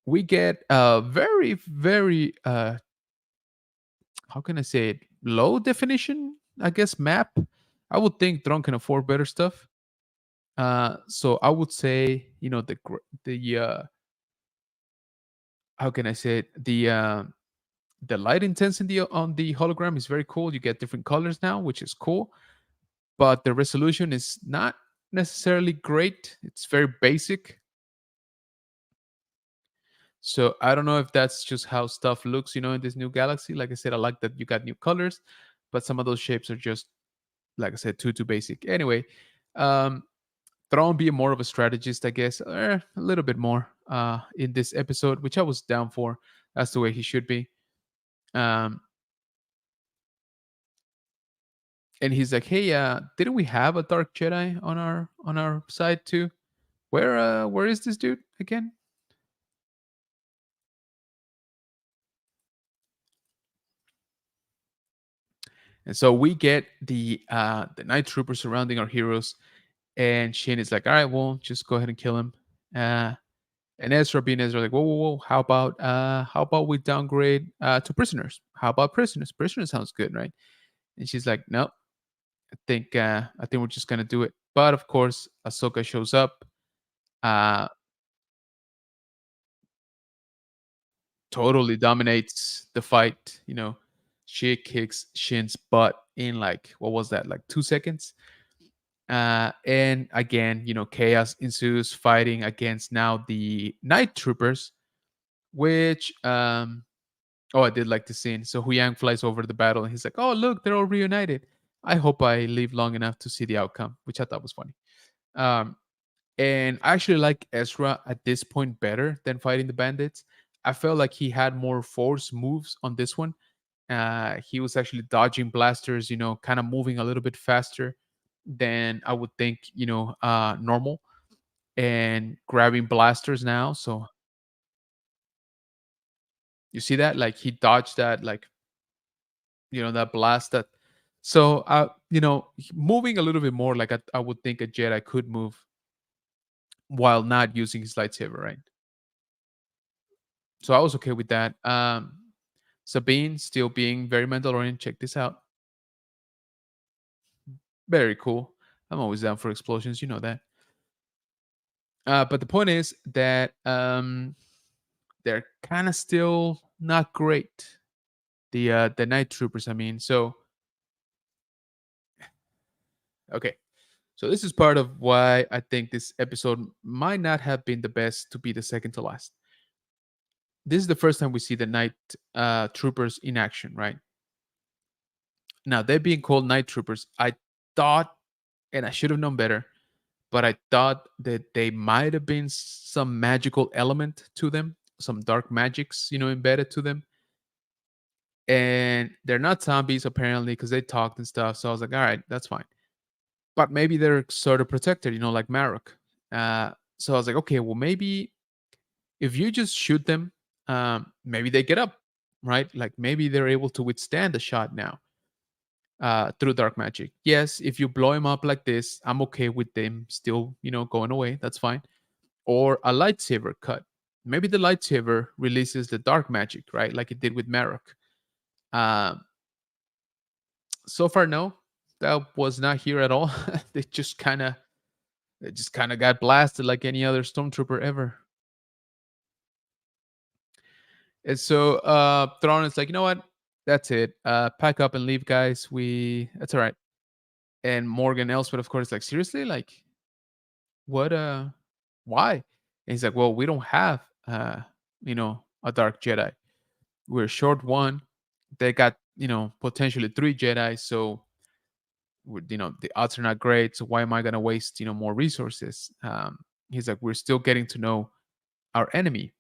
We get a very, very how can I say it, low definition, I guess, map. I would think Throne can afford better stuff. So I would say, the how can I say it, the light intensity on the hologram is very cool. You get different colors now, which is cool, but the resolution is not necessarily great. It's very basic. So I don't know if that's just how stuff looks, in this new galaxy. Like I said, I like that you got new colors, but some of those shapes are just, like I said, too basic. Anyway, um, Thrawn being more of a strategist, I guess, a little bit more in this episode, which I was down for. That's the way he should be. Um, and he's like, "Hey, didn't we have a dark Jedi on our side too? Where is this dude again?" And so we get the night troopers surrounding our heroes, and Shin is like, "All right, well, just go ahead and kill him." Uh, and Ezra being Ezra, like, "Whoa, how about we downgrade to prisoners? How about prisoners? Prisoners sounds good, right?" And she's like, "No, I think we're just gonna do it." But of course, Ahsoka shows up, uh, totally dominates the fight. She kicks Shin's butt in, like, what was that, like 2 seconds? And again, chaos ensues, fighting against now the night troopers, which oh, I did like the scene. So Hu Yang flies over the battle and he's like, "Oh, look, they're all reunited. I hope I live long enough to see the outcome," which I thought was funny. Um, and I actually like Ezra at this point better than fighting the bandits. I felt like he had more force moves on this one. He was actually dodging blasters, kind of moving a little bit faster than I would think, normal, and grabbing blasters now. So you see that, like he dodged that, like, that blast that. So moving a little bit more like I would think a Jedi could move while not using his lightsaber, right? So I was okay with that. Sabine still being very Mandalorian. Check this out. Very cool. I'm always down for explosions. You know that. But the point is that they're kind of still not great. The night troopers. I mean, so okay. So this is part of why I think this episode might not have been the best to be the second to last. This is the first time we see the night troopers in action, right? Now they're being called night troopers. I thought, and I should have known better, but I thought that they might have been some magical element to them, some dark magics, embedded to them. And they're not zombies apparently because they talked and stuff. So I was like, all right, that's fine. But maybe they're sort of protected, like Marok. So I was like, okay, well, maybe if you just shoot them, maybe they get up, right? Like maybe they're able to withstand the shot now through dark magic. Yes, if you blow him up like this, I'm okay with them still, going away. That's fine. Or a lightsaber cut. Maybe the lightsaber releases the dark magic, right? Like it did with Marok. Um, so far, no, that was not here at all. they just kind of, they just kind of got blasted like any other stormtrooper ever. And so Thrawn is like, you know what? That's it. Pack up and leave, guys. That's all right. And Morgan Elsbeth, of course, like, seriously? Like, what why? And he's like, well, we don't have a dark Jedi. We're short one. They got, potentially three Jedi, so the odds are not great. So why am I gonna waste, more resources? He's like, we're still getting to know our enemy.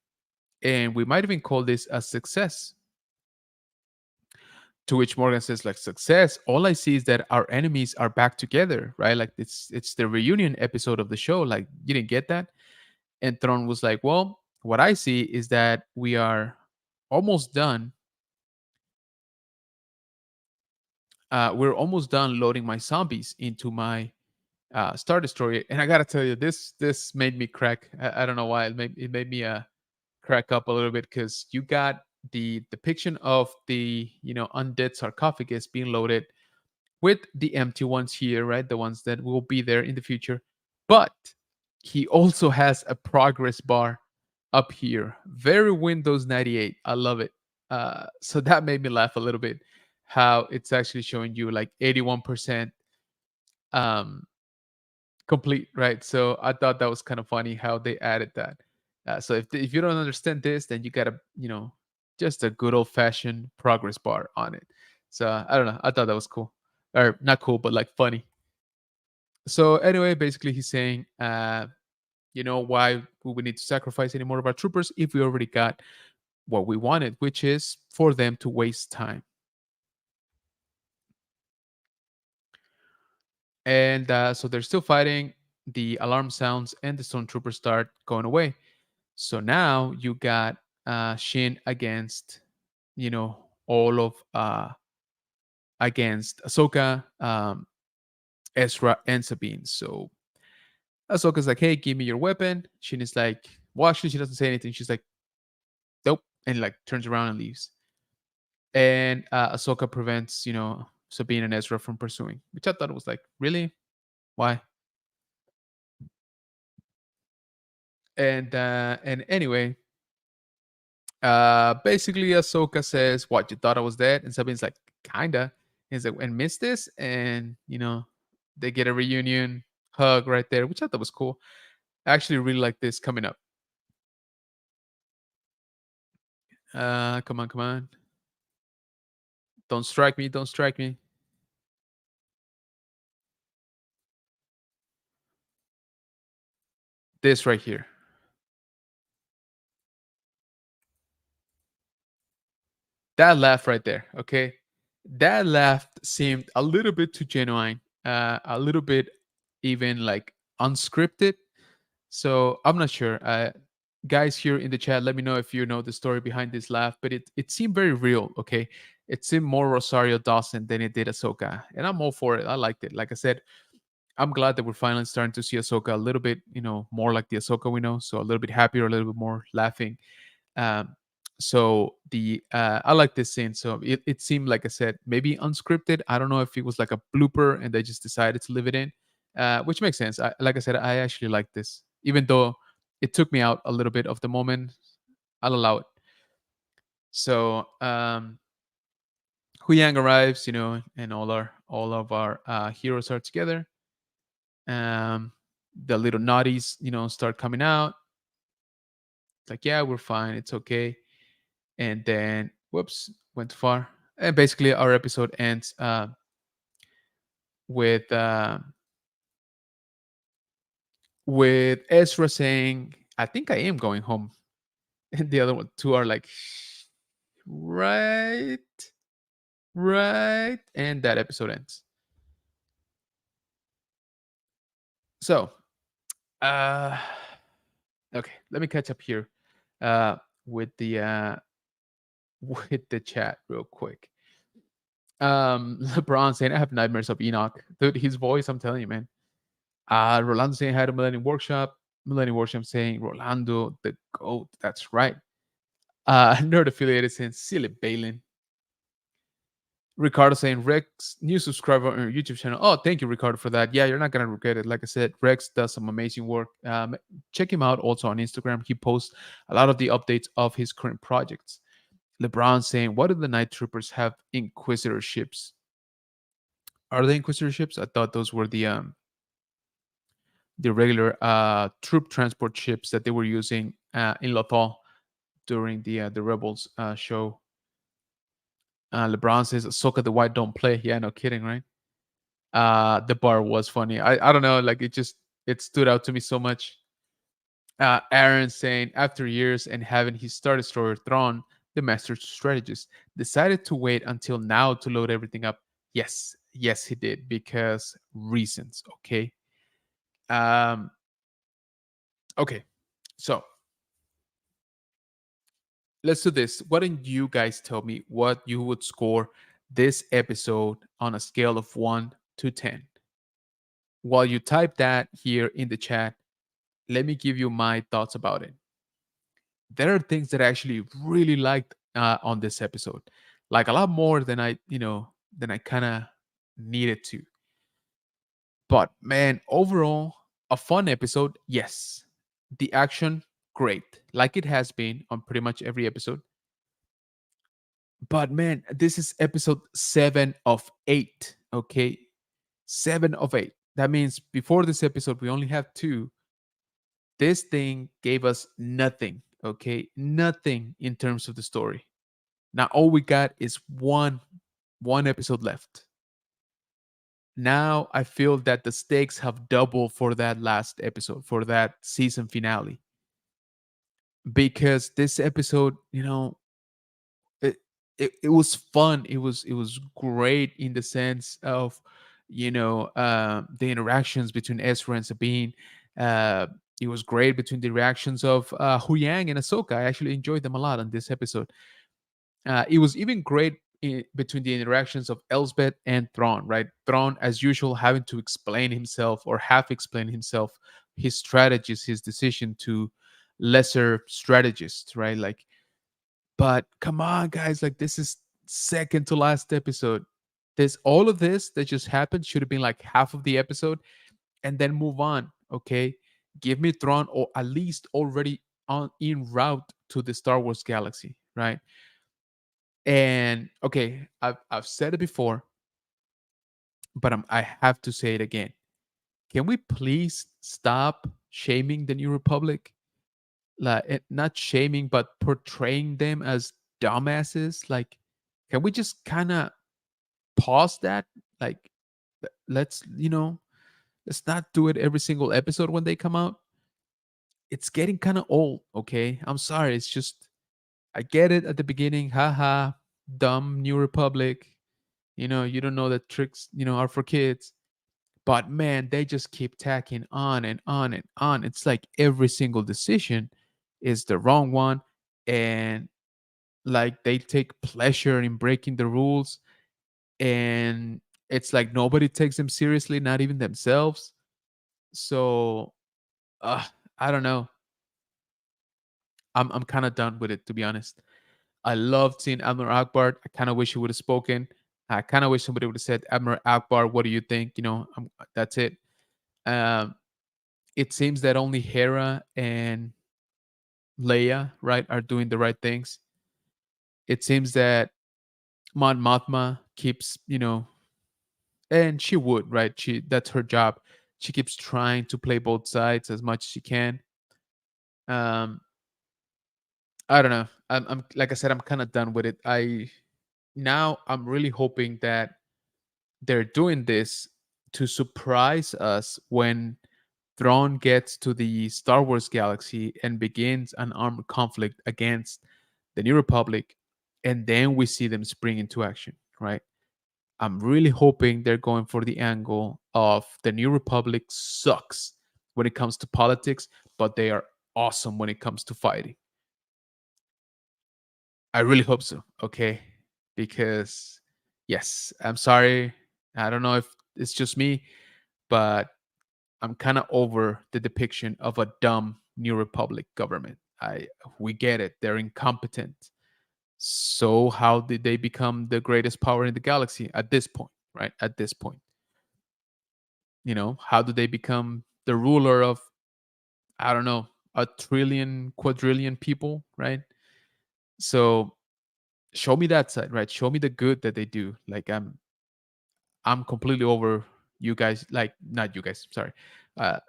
And we might even call this a success. To which Morgan says, like, success. All I see is that our enemies are back together, right? Like it's the reunion episode of the show. Like, you didn't get that? And Thrawn was like, well, what I see is that we are almost done. We're almost done loading my zombies into my Star Destroyer. And I gotta tell you, this made me crack. I don't know why. It made me crack up a little bit because you got the depiction of the undead sarcophagus being loaded with the empty ones here, right? The ones that will be there in the future. But he also has a progress bar up here. Very Windows 98. I love it. So that made me laugh a little bit. How it's actually showing you like 81% um, complete, right? So I thought that was kind of funny how they added that. So if you don't understand this, then you gotta just a good old fashioned progress bar on it. So I don't know. I thought that was cool, or not cool, but like funny. So anyway, basically he's saying, why we would need to sacrifice any more of our troopers if we already got what we wanted, which is for them to waste time. And so they're still fighting. The alarm sounds and the stormtroopers start going away. So now you got Shin against, all of against Ahsoka, Ezra, and Sabine. So Ahsoka's like, hey, give me your weapon. Shin is like, well, actually, she doesn't say anything. She's like, nope. And like turns around and leaves. And Ahsoka prevents, Sabine and Ezra from pursuing, which I thought was like, really? Why? And anyway, basically Ahsoka says, what, you thought I was dead? And Sabine's like, kinda. He's like, and missed this? And they get a reunion hug right there, which I thought was cool. I actually really like this coming up. Come on, come on. Don't strike me, don't strike me. This right here. That laugh right there, okay? That laugh seemed a little bit too genuine, a little bit even like unscripted. So I'm not sure. Guys here in the chat, let me know if you know the story behind this laugh. But it seemed very real. Okay, it seemed more Rosario Dawson than it did Ahsoka, and I'm all for it. I liked it. Like I said, I'm glad that we're finally starting to see Ahsoka a little bit, more like the Ahsoka we know. So a little bit happier, a little bit more laughing. Um, so the I like this scene. So it seemed, like I said, maybe unscripted. I don't know if it was like a blooper and they just decided to leave it in, which makes sense. Like I said, I actually like this, even though it took me out a little bit of the moment. I'll allow it. So Huyang arrives, and all of our heroes are together. Um, the little naughties, start coming out. Like, yeah, we're fine. It's okay. And then whoops, went too far. And basically our episode ends with with Ezra saying, I think I am going home. And the other one two are like, right, right. And that episode ends. So Okay, let me catch up here uh, with the with the chat real quick. LeBron saying I have nightmares of Enoch. Dude, his voice, I'm telling you, man. Rolando saying hi to Millennium Workshop. Millennium Workshop saying Rolando the GOAT. That's right. Nerd affiliated saying silly Balin. Ricardo saying Rex, new subscriber on your YouTube channel. Oh, thank you, Ricardo, for that. Yeah, you're not gonna regret it. Like I said, Rex does some amazing work. Check him out also on Instagram. He posts a lot of the updates of his current projects. LeBron saying, "What do the Night Troopers have Inquisitor ships? Are they Inquisitor ships? I thought those were the regular troop transport ships that they were using in Lothal during the Rebels show." LeBron says, "Ahsoka the White don't play." Yeah, no kidding, right? The bar was funny. I don't know, like it stood out to me so much. Aaron saying after years and having his Star Destroyer Thrawn, the master strategist, decided to wait until now to load everything up. Yes, yes, he did because reasons. Okay. Um. Okay. So let's do this. Why don't you guys tell me what you would score this episode on a scale of 1 to 10? While you type that here in the chat, let me give you my thoughts about it. There are things that I actually really liked on this episode, like a lot more than I kind of needed to. But man, overall, a fun episode. Yes, the action great, like it has been on pretty much every episode. But man, this is episode 7 of 8. Okay, 7 of 8. That means before this episode, we only have two. This thing gave us nothing, okay? Nothing in terms of the story. Now all we got is one episode left. Now I feel that the stakes have doubled for that last episode, for that season finale. Because this episode, it, it was fun. It was great in the sense of the interactions between Ezra and Sabine. Uh, it was great between the reactions of Hu Yang and Ahsoka. I actually enjoyed them a lot on this episode. It was even great between the interactions of Elsbeth and Thrawn, right? Thrawn, as usual, having to explain himself or half explain himself, his strategies, his decision to lesser strategists, right? Like, but come on, guys, like this is second to last episode. This all of this that just happened should have been like half of the episode and then move on. Okay. Give me Thrawn or at least already on in route to the Star Wars galaxy, right? And okay, I've said it before, but I have to say it again. Can we please stop shaming the New Republic? Like not shaming, but portraying them as dumbasses. Like, can we just kind of pause that? Like, let's let's not do it every single episode when they come out. It's getting kind of old. Okay, I'm sorry. It's just I get it at the beginning. Haha, dumb New Republic. You don't know that tricks, are for kids. But man, they just keep tacking on and on and on. It's like every single decision is the wrong one. And like they take pleasure in breaking the rules. And it's like nobody takes them seriously, not even themselves. So uh, I don't know. I'm kind of done with it, to be honest. I loved seeing Admiral Akbar. I kind of wish he would have spoken. I kind of wish somebody would have said, Admiral Akbar, what do you think? That's it. Um, it seems that only Hera and Leia, right, are doing the right things. It seems that Mon Mothma keeps, and she would, right? That's her job. She keeps trying to play both sides as much as she can. Um, I don't know. I'm like I said, I'm kind of done with it. I'm really hoping that they're doing this to surprise us when Thrawn gets to the Star Wars galaxy and begins an armed conflict against the New Republic, and then we see them spring into action, right? I'm really hoping they're going for the angle of the New Republic sucks when it comes to politics, but they are awesome when it comes to fighting. I really hope so. Okay, because yes, I'm sorry. I don't know if it's just me, but I'm kind of over the depiction of a dumb New Republic government. I We get it; they're incompetent. So how did they become the greatest power in the galaxy at this point? Right at this point, how do they become the ruler of, I don't know, a trillion, quadrillion people? Right. So show me that side. Right. Show me the good that they do. Like I'm completely over you guys. Like not you guys. Sorry. Uh,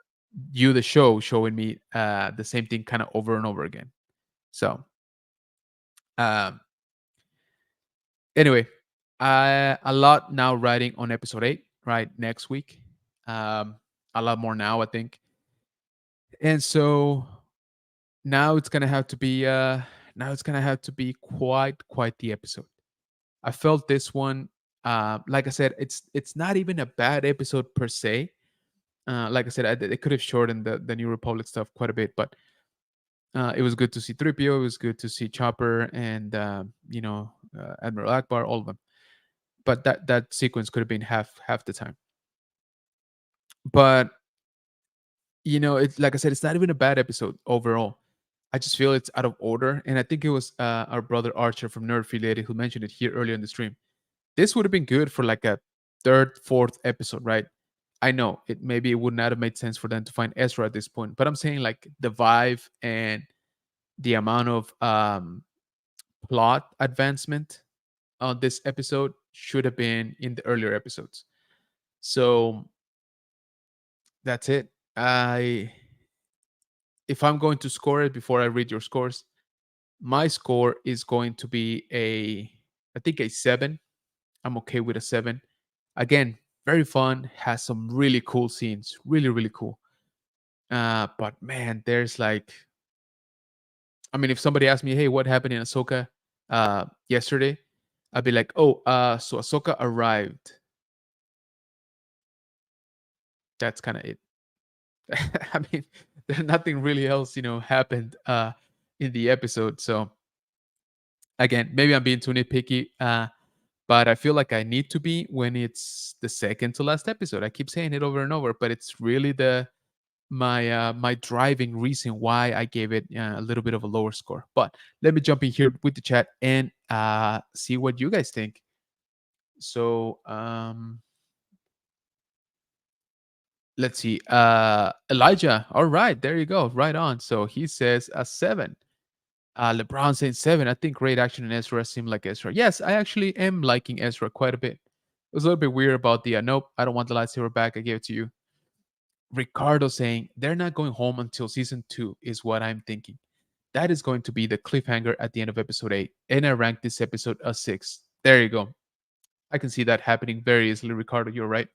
you the show showing me the same thing kind of over and over again. So um anyway, a lot now writing on episode 8 right next week. um a lot more now, I think. And so now it's gonna have to be quite the episode. I felt this one, like I said, it's not even a bad episode per se. Like I said, they could have shortened the New Republic stuff quite a bit, but it was good to see 3PO. It was good to see Chopper and Admiral Akbar, all of them. But that sequence could have been half the time. But it's like I said, it's not even a bad episode overall. I just feel it's out of order, and I think it was our brother Archer from Nerd Affiliated who mentioned it here earlier in the stream. This would have been good for like a third, fourth episode, right? I know it would not have made sense for them to find Ezra at this point, but I'm saying like the vibe and the amount of plot advancement on this episode should have been in the earlier episodes. So that's it. I If I'm going to score it before I read your scores, my score is going to be I think a 7. I'm okay with a 7. Again, very fun, has some really cool scenes, really really cool. But man, there's like, I mean, if somebody asked me, "Hey, what happened in Ahsoka yesterday?" I'd be like, "Oh, so Ahsoka arrived." That's kind of it. I mean, there's nothing really else, happened in the episode. So again, maybe I'm being too nitpicky, but I feel like I need to be when it's the second to last episode. I keep saying it over and over, but it's really my driving reason why I gave it a little bit of a lower score. But let me jump in here with the chat and see what you guys think. So let's see. Elijah, all right, there you go, right on. So he says a 7. LeBron saying 7. I think great action in Ezra seemed like Ezra. Yes, I actually am liking Ezra quite a bit. It was a little bit weird about the nope, I don't want the lightsaber back. I gave it to you. Ricardo saying they're not going home until season 2 is what I'm thinking. That is going to be the cliffhanger at the end of episode 8. And I ranked this episode a 6. There you go. I can see that happening very easily, Ricardo. You're right.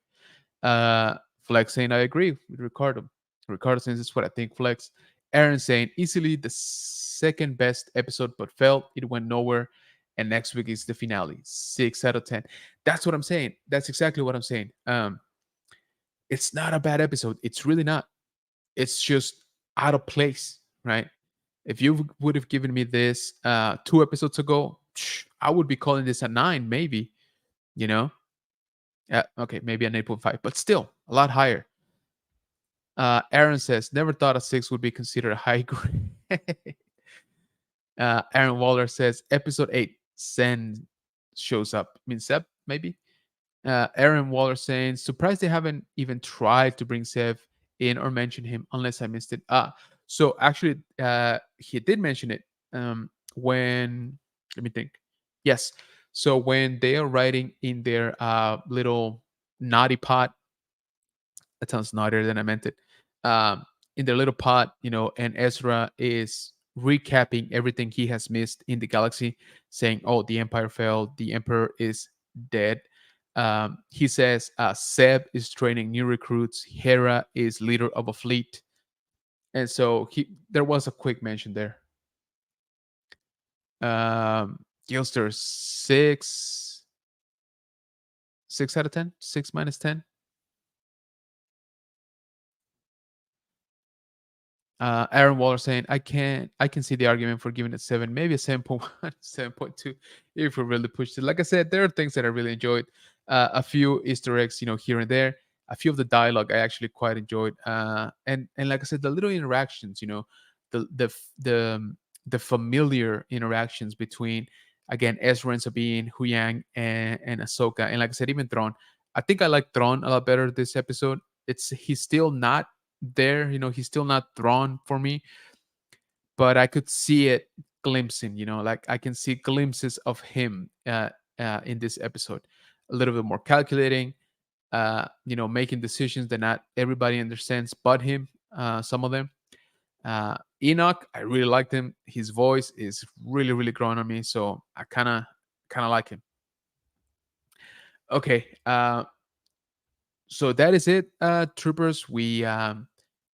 Uh, Flex saying, I agree with Ricardo. Ricardo saying, this is what I think, Flex. Aaron saying, easily the second best episode, but felt it went nowhere. And next week is the finale. 6 out of 10. That's what I'm saying. That's exactly what I'm saying. It's not a bad episode. It's really not. It's just out of place, right? If you would have given me this 2 episodes ago, I would be calling this a 9, maybe, you know? Okay, maybe an 8.5, but still a lot higher. Aaron says, never thought a 6 would be considered a high grade. Aaron Waller says, episode 8, Sen shows up. I mean, Seb, maybe? Aaron Waller saying, surprised they haven't even tried to bring Sev in or mention him unless I missed it. So actually, he did mention it when, let me think. Yes. So when they are writing in their little naughty pot, that sounds naughtier than I meant it. In their little pot, and Ezra is recapping everything he has missed in the galaxy, saying, "Oh, the Empire fell. The Emperor is dead." He says Seb is training new recruits. Hera is leader of a fleet, and so there was a quick mention there. Gilster 6 out of 10, 6 minus 10. Aaron Waller saying, I can see the argument for giving it 7, maybe a 7.1, 7.2, if we really pushed it. Like I said, there are things that I really enjoyed. A few Easter eggs, here and there. A few of the dialogue I actually quite enjoyed. And like I said, the little interactions, the the f- the the familiar interactions between, again, Ezra and Sabine, Huyang, and Ahsoka, and like I said, even Thrawn. I think I like Thrawn a lot better this episode. He's still not there. He's still not Thrawn for me, but I could see it glimpsing. Like I can see glimpses of him in this episode, a little bit more calculating. Making decisions that not everybody understands, but him. Some of them. Enoch, I really liked him. His voice is really, really growing on me, so I kind of like him. Okay, so that is it, troopers. We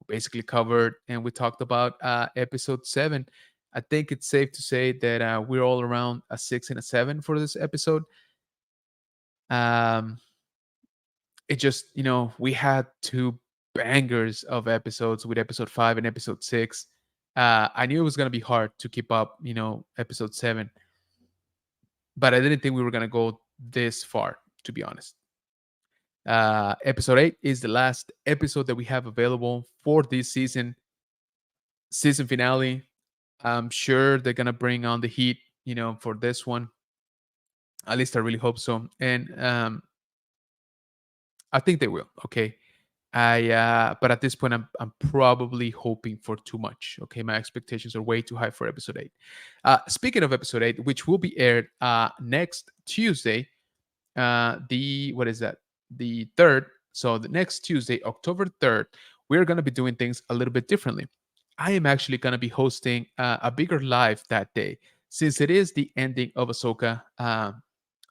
basically covered and we talked about episode 7. I think it's safe to say that we're all around a 6 and a 7 for this episode. um it just, we had two bangers of episodes with episode 5 and episode 6. I knew it was going to be hard to keep up, episode 7, but I didn't think we were going to go this far, to be honest. Episode 8 is the last episode that we have available for this season finale. I'm sure they're gonna bring on the heat, for this one. At least I really hope so, and I think they will. Okay, but at this point, I'm probably hoping for too much. Okay, my expectations are way too high for episode 8. Speaking of episode 8, which will be aired next Tuesday, the what is that? The third. So the next Tuesday, October 3rd, we're gonna be doing things a little bit differently. I am actually gonna be hosting a bigger live that day, since it is the ending of Ahsoka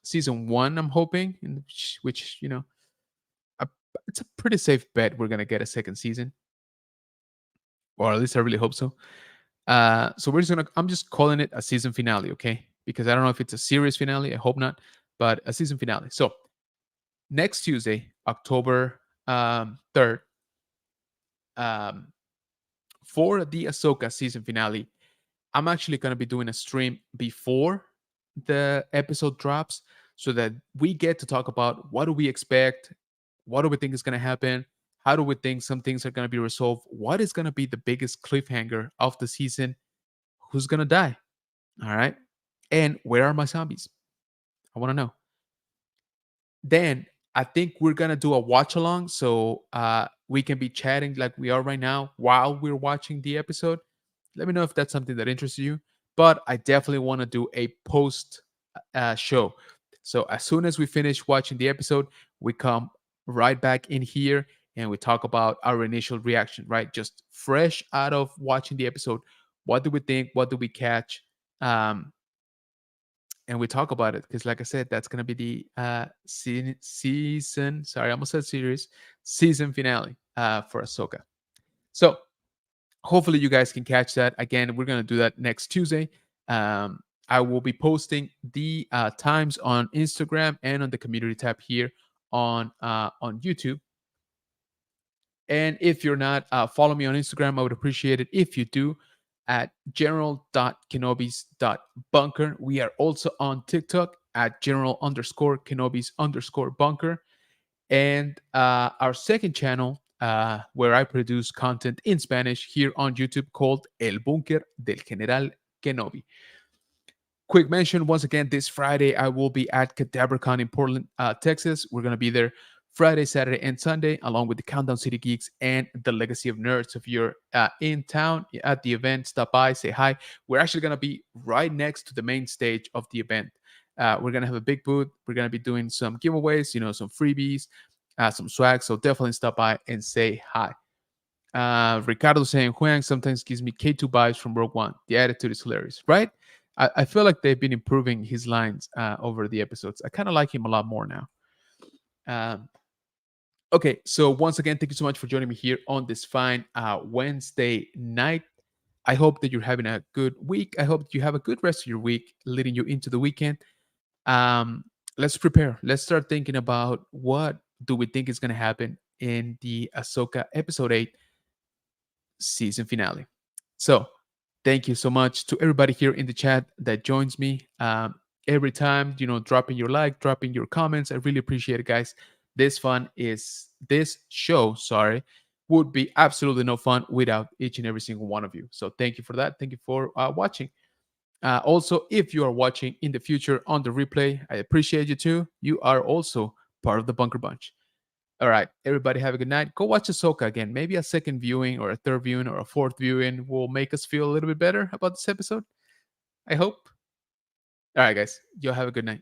season 1. I'm hoping, in which a- it's a pretty safe bet we're gonna get a second season, or at least I really hope so. So I'm just calling it a season finale, okay? Because I don't know if it's a series finale. I hope not, but a season finale. So next Tuesday, October 3rd, um, for the Ahsoka season finale, I'm actually going to be doing a stream before the episode drops, so that we get to talk about what do we expect, what do we think is going to happen, how do we think some things are going to be resolved, what is going to be the biggest cliffhanger of the season, who's going to die, all right, and where are my zombies? I want to know. Then I think we're gonna do a watch along, so we can be chatting like we are right now while we're watching the episode. Let me know if that's something that interests you. But I definitely want to do a post show. So as soon as we finish watching the episode, we come right back in here and we talk about our initial reaction, right? Just fresh out of watching the episode. What do we think? What do we catch? Um, and we talk about it because, like I said, that's gonna be the season. Sorry, I almost said series. Season finale for Ahsoka. So hopefully you guys can catch that. Again, we're gonna do that next Tuesday. I will be posting the times on Instagram and on the community tab here on YouTube. And if you're not, follow me on Instagram. I would appreciate it if you do, at general.kenobis.bunker. We are also on TikTok at general_kenobis_bunker. And our second channel, where I produce content in Spanish here on YouTube, called El Búnker del General Kenobi. Quick mention once again, this Friday I will be at CadaverCon in Portland, Texas. We're going to be there Friday, Saturday, and Sunday, along with the Countdown City Geeks and the Legacy of Nerds. If you're in town at the event, stop by, say hi. We're actually going to be right next to the main stage of the event. We're going to have a big booth. We're going to be doing some giveaways, some freebies, some swag. So definitely stop by and say hi. Ricardo saying, Huang sometimes gives me K2 vibes from Rogue One. The attitude is hilarious, right? I feel like they've been improving his lines over the episodes. I kind of like him a lot more now. Um, okay, so once again, thank you so much for joining me here on this fine Wednesday night. I hope that you're having a good week. I hope you have a good rest of your week leading you into the weekend. Um, let's prepare. Let's start thinking about what do we think is going to happen in the Ahsoka episode 8 season finale. So, thank you so much to everybody here in the chat that joins me every time. Dropping your like, dropping your comments. I really appreciate it, guys. This show. Sorry, would be absolutely no fun without each and every single one of you. So, thank you for that. Thank you for watching. Also, if you are watching in the future on the replay, I appreciate you too. You are also part of the Bunker Bunch. All right, everybody have a good night. Go watch Ahsoka again. Maybe a second viewing or a third viewing or a fourth viewing will make us feel a little bit better about this episode. I hope. All right, guys. You have a good night.